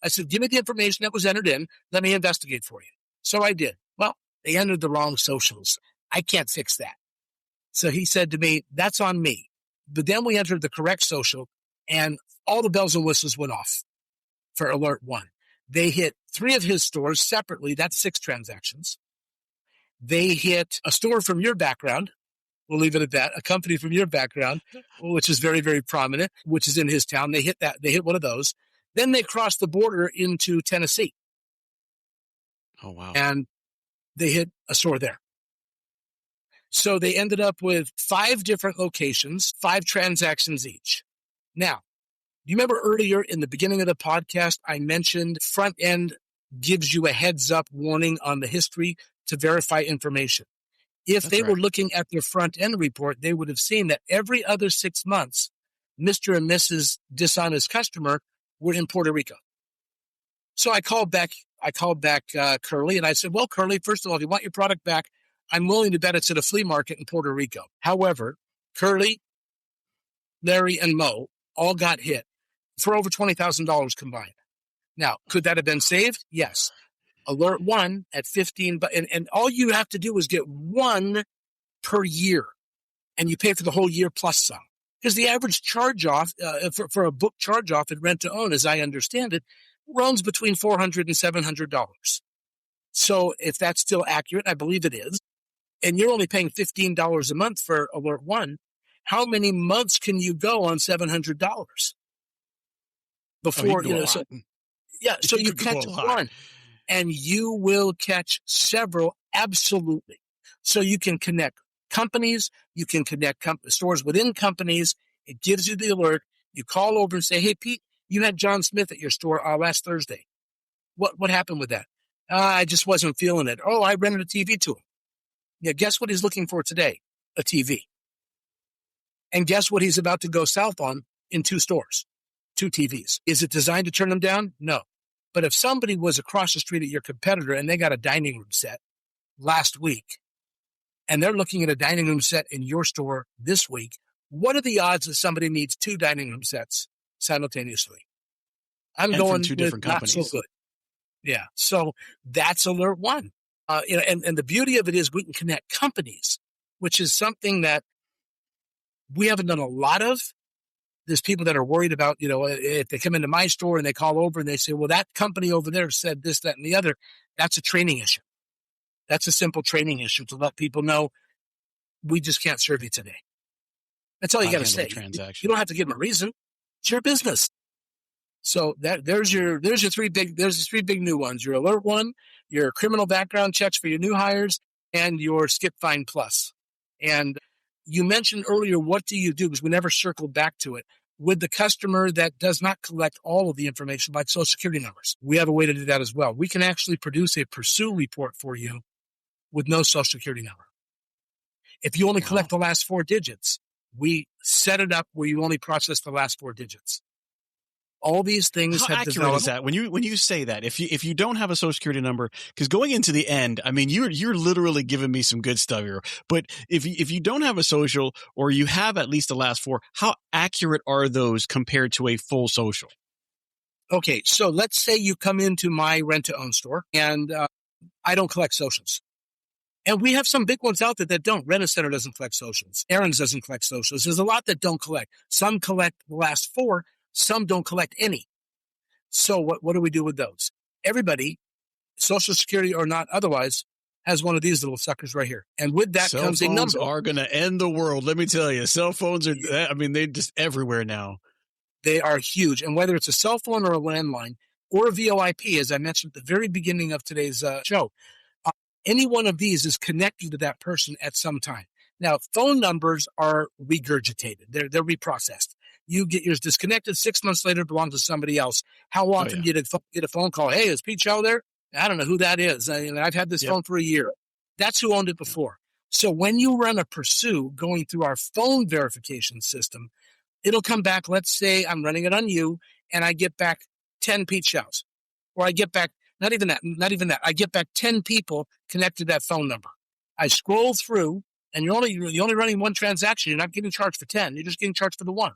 I said, "Give me the information that was entered in. Let me investigate for you." So I did. Well, they entered the wrong socials. I can't fix that. So he said to me, "That's on me." But then we entered the correct social and all the bells and whistles went off for alert 1. They hit 3 of his stores separately. That's 6 transactions. They hit a store from your background. We'll leave it at that. A company from your background, which is very, very prominent, which is in his town. They hit that. They hit one of those. Then they crossed the border into Tennessee. Oh, wow. And they hit a store there. So they ended up with 5 different locations, 5 transactions each. Now, do you remember earlier in the beginning of the podcast, I mentioned front end gives you a heads up warning on the history to verify information. If they were looking at their front end report, they would have seen that every other 6 months, Mr. and Mrs. Dishonest Customer were in Puerto Rico. So I called back Curly and I said, "Well, Curly, first of all, if you want your product back, I'm willing to bet it's at a flea market in Puerto Rico." However, Curly, Larry, and Mo all got hit for over $20,000 combined. Now, could that have been saved? Yes. Alert 1 at 15, and all you have to do is get 1 per year, and you pay for the whole year plus some. Because the average charge-off for a book charge-off at rent-to-own, as I understand it, runs between $400 and $700. So if that's still accurate, I believe it is, and you're only paying $15 a month for Alert 1, how many months can you go on $700 before So you catch one, and you will catch several. Absolutely. So you can connect companies, you can connect stores within companies. It gives you the alert. You call over and say, "Hey, Pete, you had John Smith at your store last Thursday. What happened with that?" "I just wasn't feeling it." "Oh, I rented a TV to him." Yeah, guess what he's looking for today? A TV. And guess what he's about to go south on in 2 stores? 2 TVs. Is it designed to turn them down? No. But if somebody was across the street at your competitor and they got a dining room set last week, and they're looking at a dining room set in your store this week, what are the odds that somebody needs 2 dining room sets simultaneously? I'm going from 2 different companies. Not so good. Yeah. So that's alert 1. And the beauty of it is we can connect companies, which is something that we haven't done a lot of. There's people that are worried about, if they come into my store and they call over and they say, "Well, that company over there said this, that, and the other." That's a training issue. That's a simple training issue to let people know we just can't serve you today. That's all you got to say. You don't have to give them a reason. It's your business. So there's your 3 big new ones. Your alert 1, your criminal background checks for your new hires, and your Skip Fine Plus. And you mentioned earlier, what do you do? Because we never circled back to it. with the customer that does not collect all of the information like social security numbers. We have a way to do that as well. We can actually produce a pursue report for you with no social security number. If you only collect the last 4 digits, we set it up where you only process the last 4 digits. All these things How have accurate developed. is that when you say that? If you don't have a social security number, because going into the end, I mean, you're literally giving me some good stuff here. But if you don't have a social, or you have at least the last 4, how accurate are those compared to a full social? Okay, so let's say you come into my rent-to-own store, and I don't collect socials. And we have some big ones out there that don't. Rent-A-Center doesn't collect socials. Aaron's doesn't collect socials. There's a lot that don't collect. Some collect the last 4. Some don't collect any. So what do we do with those? Everybody, Social Security or not otherwise, has one of these little suckers right here. And with that comes a number. Cell phones are going to end the world. Let me tell you, cell phones are, I mean, they're just everywhere now. They are huge. And whether it's a cell phone or a landline or a VoIP, as I mentioned at the very beginning of today's show, any one of these is connecting to that person at some time. Now, phone numbers are regurgitated. They're reprocessed. You get yours disconnected. 6 months later, it belongs to somebody else. How often do you get a phone call? Hey, is Pete Chow there? I don't know who that is. I've had this phone for a year. That's who owned it before. So when you run a pursue going through our phone verification system, it'll come back. Let's say I'm running it on you, and I get back 10 Pete Chows. Or I get back, not even that. I get back 10 people connected to that phone number. I scroll through, and you're only running one transaction. You're not getting charged for 10. You're just getting charged for the one.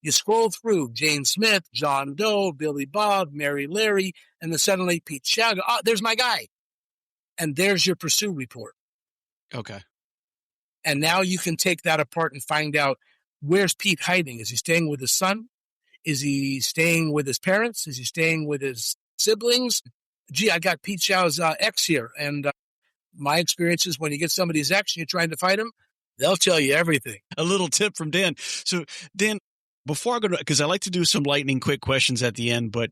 You scroll through Jane Smith, John Doe, Billy Bob, Mary Larry, and then suddenly Pete Chow. Oh, there's my guy. And there's your pursue report. Okay. And now you can take that apart and find out, where's Pete hiding? Is he staying with his son? Is he staying with his parents? Is he staying with his siblings? Gee, I got Pete Chow's ex here. And my experience is when you get somebody's ex and you're trying to fight him, they'll tell you everything. A little tip from Dan. So, Dan, before I go to, because I like to do some lightning quick questions at the end, but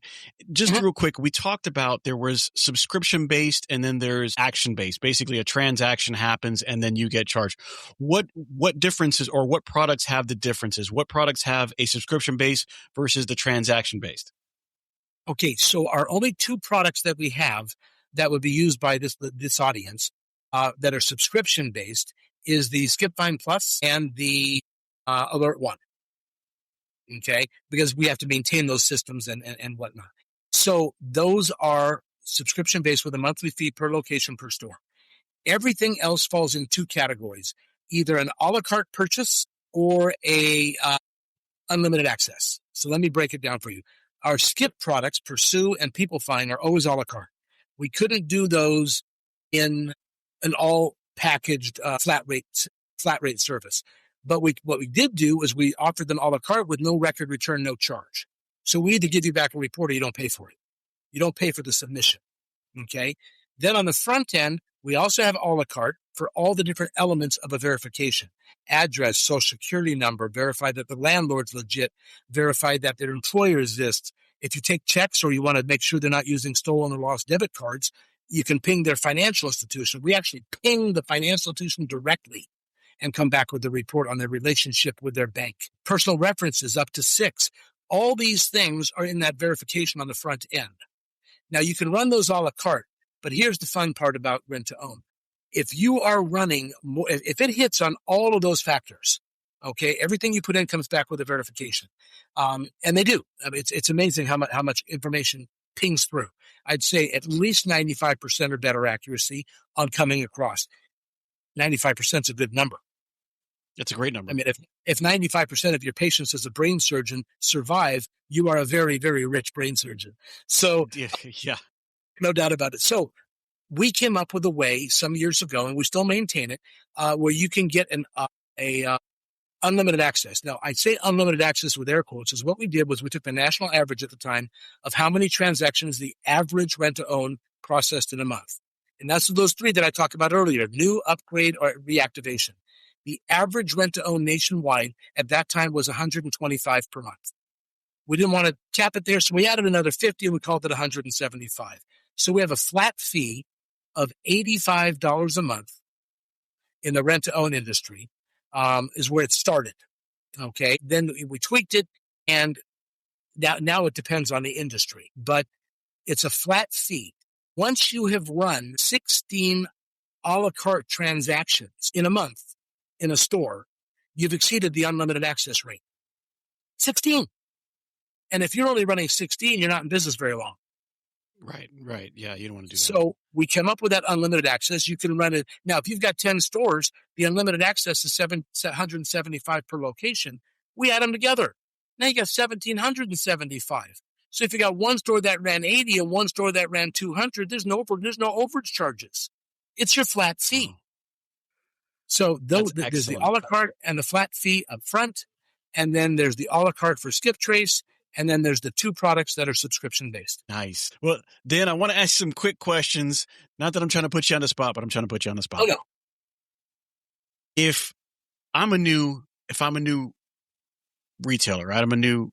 just real quick, we talked about there was subscription based and then there's action based. Basically, a transaction happens and then you get charged. What differences, or what products have the differences? What products have a subscription based versus the transaction based? Okay, so our only 2 products that we have that would be used by this audience that are subscription based is the Skip Fine Plus and the Alert One. Okay, because we have to maintain those systems and whatnot. So those are subscription based with a monthly fee per location per store. Everything else falls in 2 categories: either an a la carte purchase or a unlimited access. So let me break it down for you. Our Skip products, Pursue and People Find, are always a la carte. We couldn't do those in an all packaged flat rate service. But what we did do is we offered them a la carte with no record return, no charge. So we either give you back a report or you don't pay for it. You don't pay for the submission. Okay. Then on the front end, we also have a la carte for all the different elements of a verification: address, social security number, verify that the landlord's legit, verify that their employer exists. If you take checks or you want to make sure they're not using stolen or lost debit cards, you can ping their financial institution. We actually ping the financial institution directly and come back with a report on their relationship with their bank. Personal references up to 6. All these things are in that verification on the front end. Now, you can run those a la carte, but here's the fun part about rent-to-own. If you are running, if it hits on all of those factors, okay, everything you put in comes back with a verification. And they do. I mean, it's amazing how much information pings through. I'd say at least 95% or better accuracy on coming across. 95% is a good number. That's a great number. I mean, if 95% of your patients as a brain surgeon survive, you are a very, very rich brain surgeon. So, yeah, no doubt about it. So we came up with a way some years ago, and we still maintain it, where you can get an unlimited access. Now, I say unlimited access with air quotes, is what we did was we took the national average at the time of how many transactions the average rent-to-own processed in a month. And that's those 3 that I talked about earlier: new, upgrade, or reactivation. The average rent-to-own nationwide at that time was 125 per month. We didn't want to cap it there, so we added another 50 and we called it 175. So we have a flat fee of $85 a month in the rent-to-own industry, is where it started. Okay, then we tweaked it, And now it depends on the industry, but it's a flat fee. Once you have run 16 a la carte transactions in a month in a store, you've exceeded the unlimited access rate. 16. And if you're only running 16, you're not in business very long. Right. Yeah, you don't want to do that. So we came up with that unlimited access. You can run it. Now, if you've got 10 stores, the unlimited access is $775 per location. We add them together. Now you got 1,775. So if you got one store that ran 80 and one store that ran 200, there's no overage charges. It's your flat fee. Oh. So there's the a la carte and the flat fee up front, and then there's the a la carte for skip trace, and then there's the 2 products that are subscription-based. Nice. Well, Dan, I want to ask some quick questions. Not that I'm trying to put you on the spot, but I'm trying to put you on the spot. Oh, no. If I'm a new retailer, right? I'm a new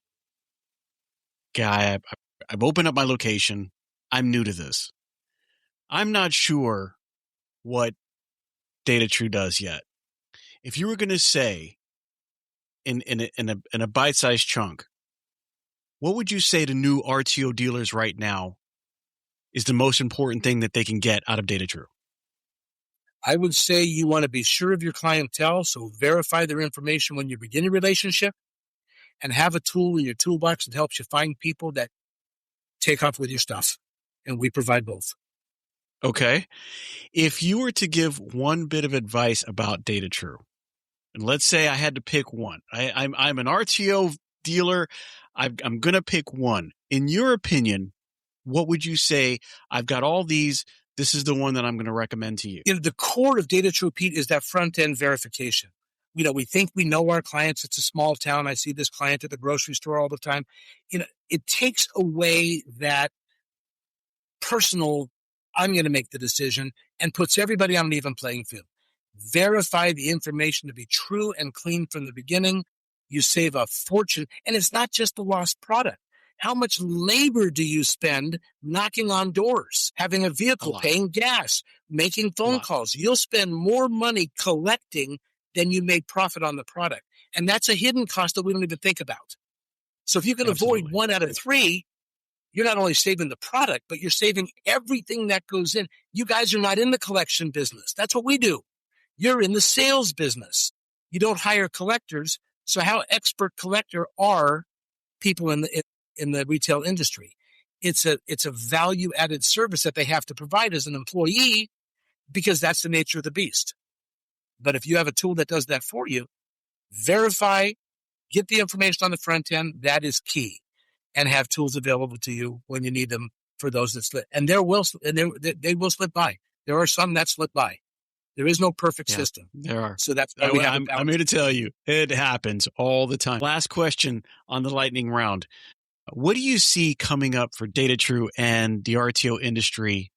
guy. I've opened up my location. I'm new to this. I'm not sure what DataTrue does yet. If you were going to say in a bite-sized chunk, what would you say to new RTO dealers right now is the most important thing that they can get out of DataTrue? I would say you want to be sure of your clientele, so verify their information when you begin a relationship, and have a tool in your toolbox that helps you find people that take off with your stuff. And we provide both. Okay. If you were to give one bit of advice about DataTrue, and let's say I had to pick one, I'm an RTO dealer. I'm going to pick one. In your opinion, what would you say? I've got all these. This is the one that I'm going to recommend to you. The core of DataTrue, Pete, is that front-end verification. We think we know our clients. It's a small town. I see this client at the grocery store all the time. It takes away that personal, I'm going to make the decision, and puts everybody on an even playing field. Verify the information to be true and clean from the beginning. You save a fortune. And it's not just the lost product. How much labor do you spend knocking on doors, having a vehicle, paying gas, making phone calls? You'll spend more money collecting than you make profit on the product. And that's a hidden cost that we don't even think about. So if you can avoid 1 out of 3, you're not only saving the product, but you're saving everything that goes in. You guys are not in the collection business. That's what we do. You're in the sales business. You don't hire collectors. So how expert collector are people in the retail industry? It's a value added service that they have to provide as an employee, because that's the nature of the beast. But if you have a tool that does that for you, verify, get the information on the front end. That is key, and have tools available to you when you need them for those that slip. And they will slip by. There are some that slip by. There is no perfect system. There are. So that's why I'm here to tell you, it happens all the time. Last question on the lightning round. What do you see coming up for DataTrue and the RTO industry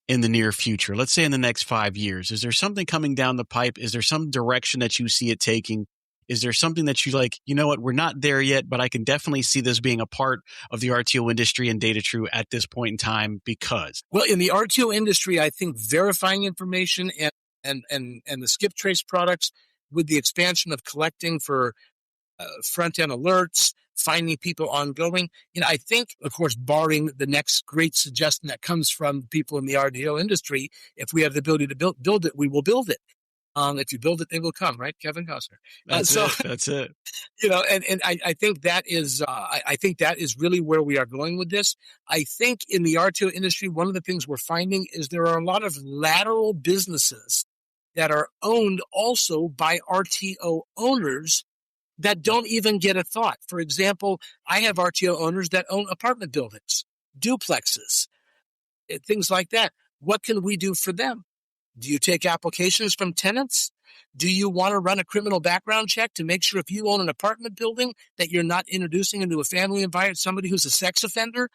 in the near future? Let's say in the next 5 years. Is there something coming down the pipe? Is there some direction that you see it taking? Is there something that you like, you know what, we're not there yet, but I can definitely see this being a part of the RTO industry and DataTrue at this point in time because? Well, in the RTO industry, I think verifying information and the skip trace products with the expansion of collecting for front-end alerts, finding people ongoing. I think, of course, barring the next great suggestion that comes from people in the RTO industry, if we have the ability to build it, we will build it. If you build it, they will come, right? Kevin Costner. That's it. And I think that is, I think that is really where we are going with this. I think in the RTO industry, one of the things we're finding is there are a lot of lateral businesses that are owned also by RTO owners that don't even get a thought. For example, I have RTO owners that own apartment buildings, duplexes, things like that. What can we do for them? Do you take applications from tenants? Do you want to run a criminal background check to make sure if you own an apartment building that you're not introducing into a family environment somebody who's a sex offender?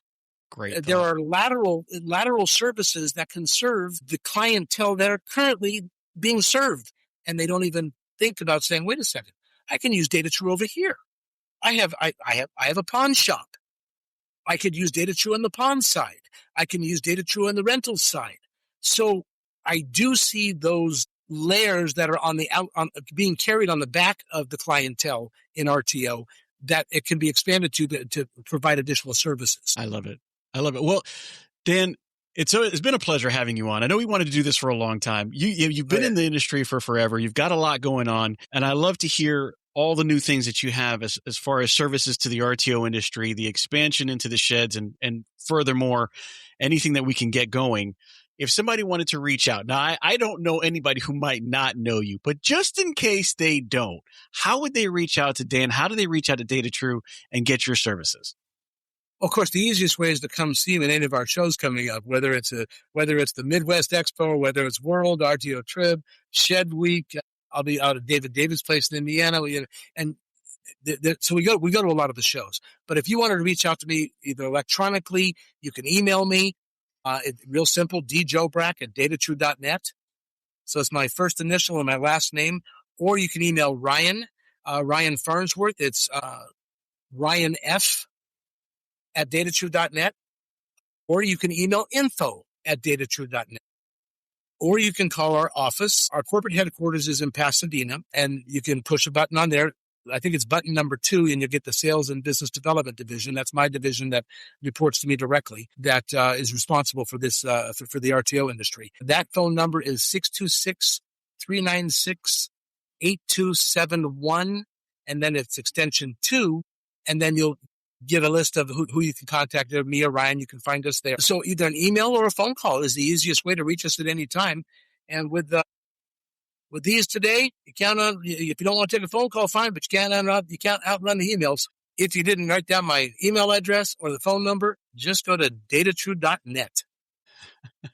Great. There are lateral services that can serve the clientele that are currently being served, and they don't even think about saying, wait a second, I can use DataTrue over here. I have a pawn shop. I could use DataTrue on the pawn side. I can use DataTrue on the rental side. So I do see those layers that are being carried on the back of the clientele in RTO that it can be expanded to provide additional services. I love it. I love it. Well, Dan, it's been a pleasure having you on. I know we wanted to do this for a long time. You've been in the industry for forever. You've got a lot going on, and I love to hear all the new things that you have as far as services to the RTO industry, the expansion into the sheds, and furthermore, anything that we can get going. If somebody wanted to reach out, now I don't know anybody who might not know you, but just in case they don't, how would they reach out to Dan? How do they reach out to DataTrue and get your services? Of course, the easiest way is to come see him at any of our shows coming up, whether it's the Midwest Expo, whether it's World, RTO Trib, Shed Week. I'll be out at David David's place in Indiana, and so we go to a lot of the shows. But if you wanted to reach out to me either electronically, you can email me. It's real simple, djobrack at datatrue.net. So it's my first initial and my last name. Or you can email Ryan Farnsworth. It's Ryan F at datatrue.net. Or you can email info at datatrue.net. Or you can call our office. Our corporate headquarters is in Pasadena, and you can push a button on there. I think it's button number 2, and you'll get the Sales and Business Development Division. That's my division that reports to me directly, that is responsible for this, for the RTO industry. That phone number is 626-396-8271, and then it's extension 2, and then you'll get a list of who you can contact. Me or Ryan, you can find us there. So either an email or a phone call is the easiest way to reach us at any time. And with these today, you count on, if you don't want to take a phone call, fine, but you can't outrun the emails. If you didn't write down my email address or the phone number, just go to datatrue.net.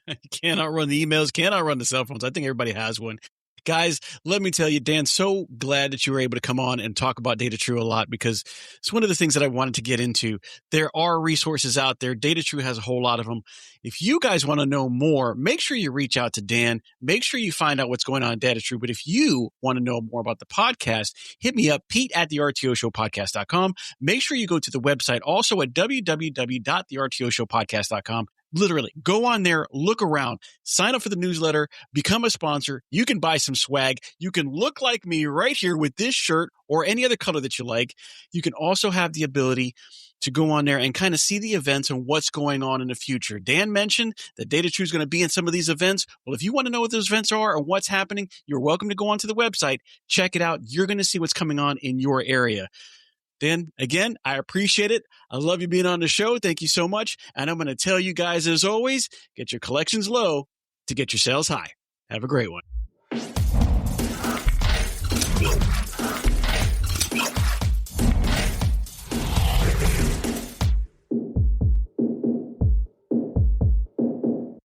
You can't outrun the emails, can't outrun the cell phones. I think everybody has one. Guys, let me tell you, Dan, so glad that you were able to come on and talk about DataTrue a lot, because it's one of the things that I wanted to get into. There are resources out there. DataTrue has a whole lot of them. If you guys want to know more, make sure you reach out to Dan. Make sure you find out what's going on at DataTrue. But if you want to know more about the podcast, hit me up, Pete at thertoshowpodcast.com. Make sure you go to the website also at www.thertoshowpodcast.com. Literally, go on there, look around, sign up for the newsletter, become a sponsor. You can buy some swag. You can look like me right here with this shirt or any other color that you like. You can also have the ability to go on there and kind of see the events and what's going on in the future. Dan mentioned that DataTrue is going to be in some of these events. Well, if you want to know what those events are or what's happening, you're welcome to go onto the website, check it out. You're going to see what's coming on in your area. Dan, again, I appreciate it. I love you being on the show. Thank you so much. And I'm going to tell you guys, as always, get your collections low to get your sales high. Have a great one.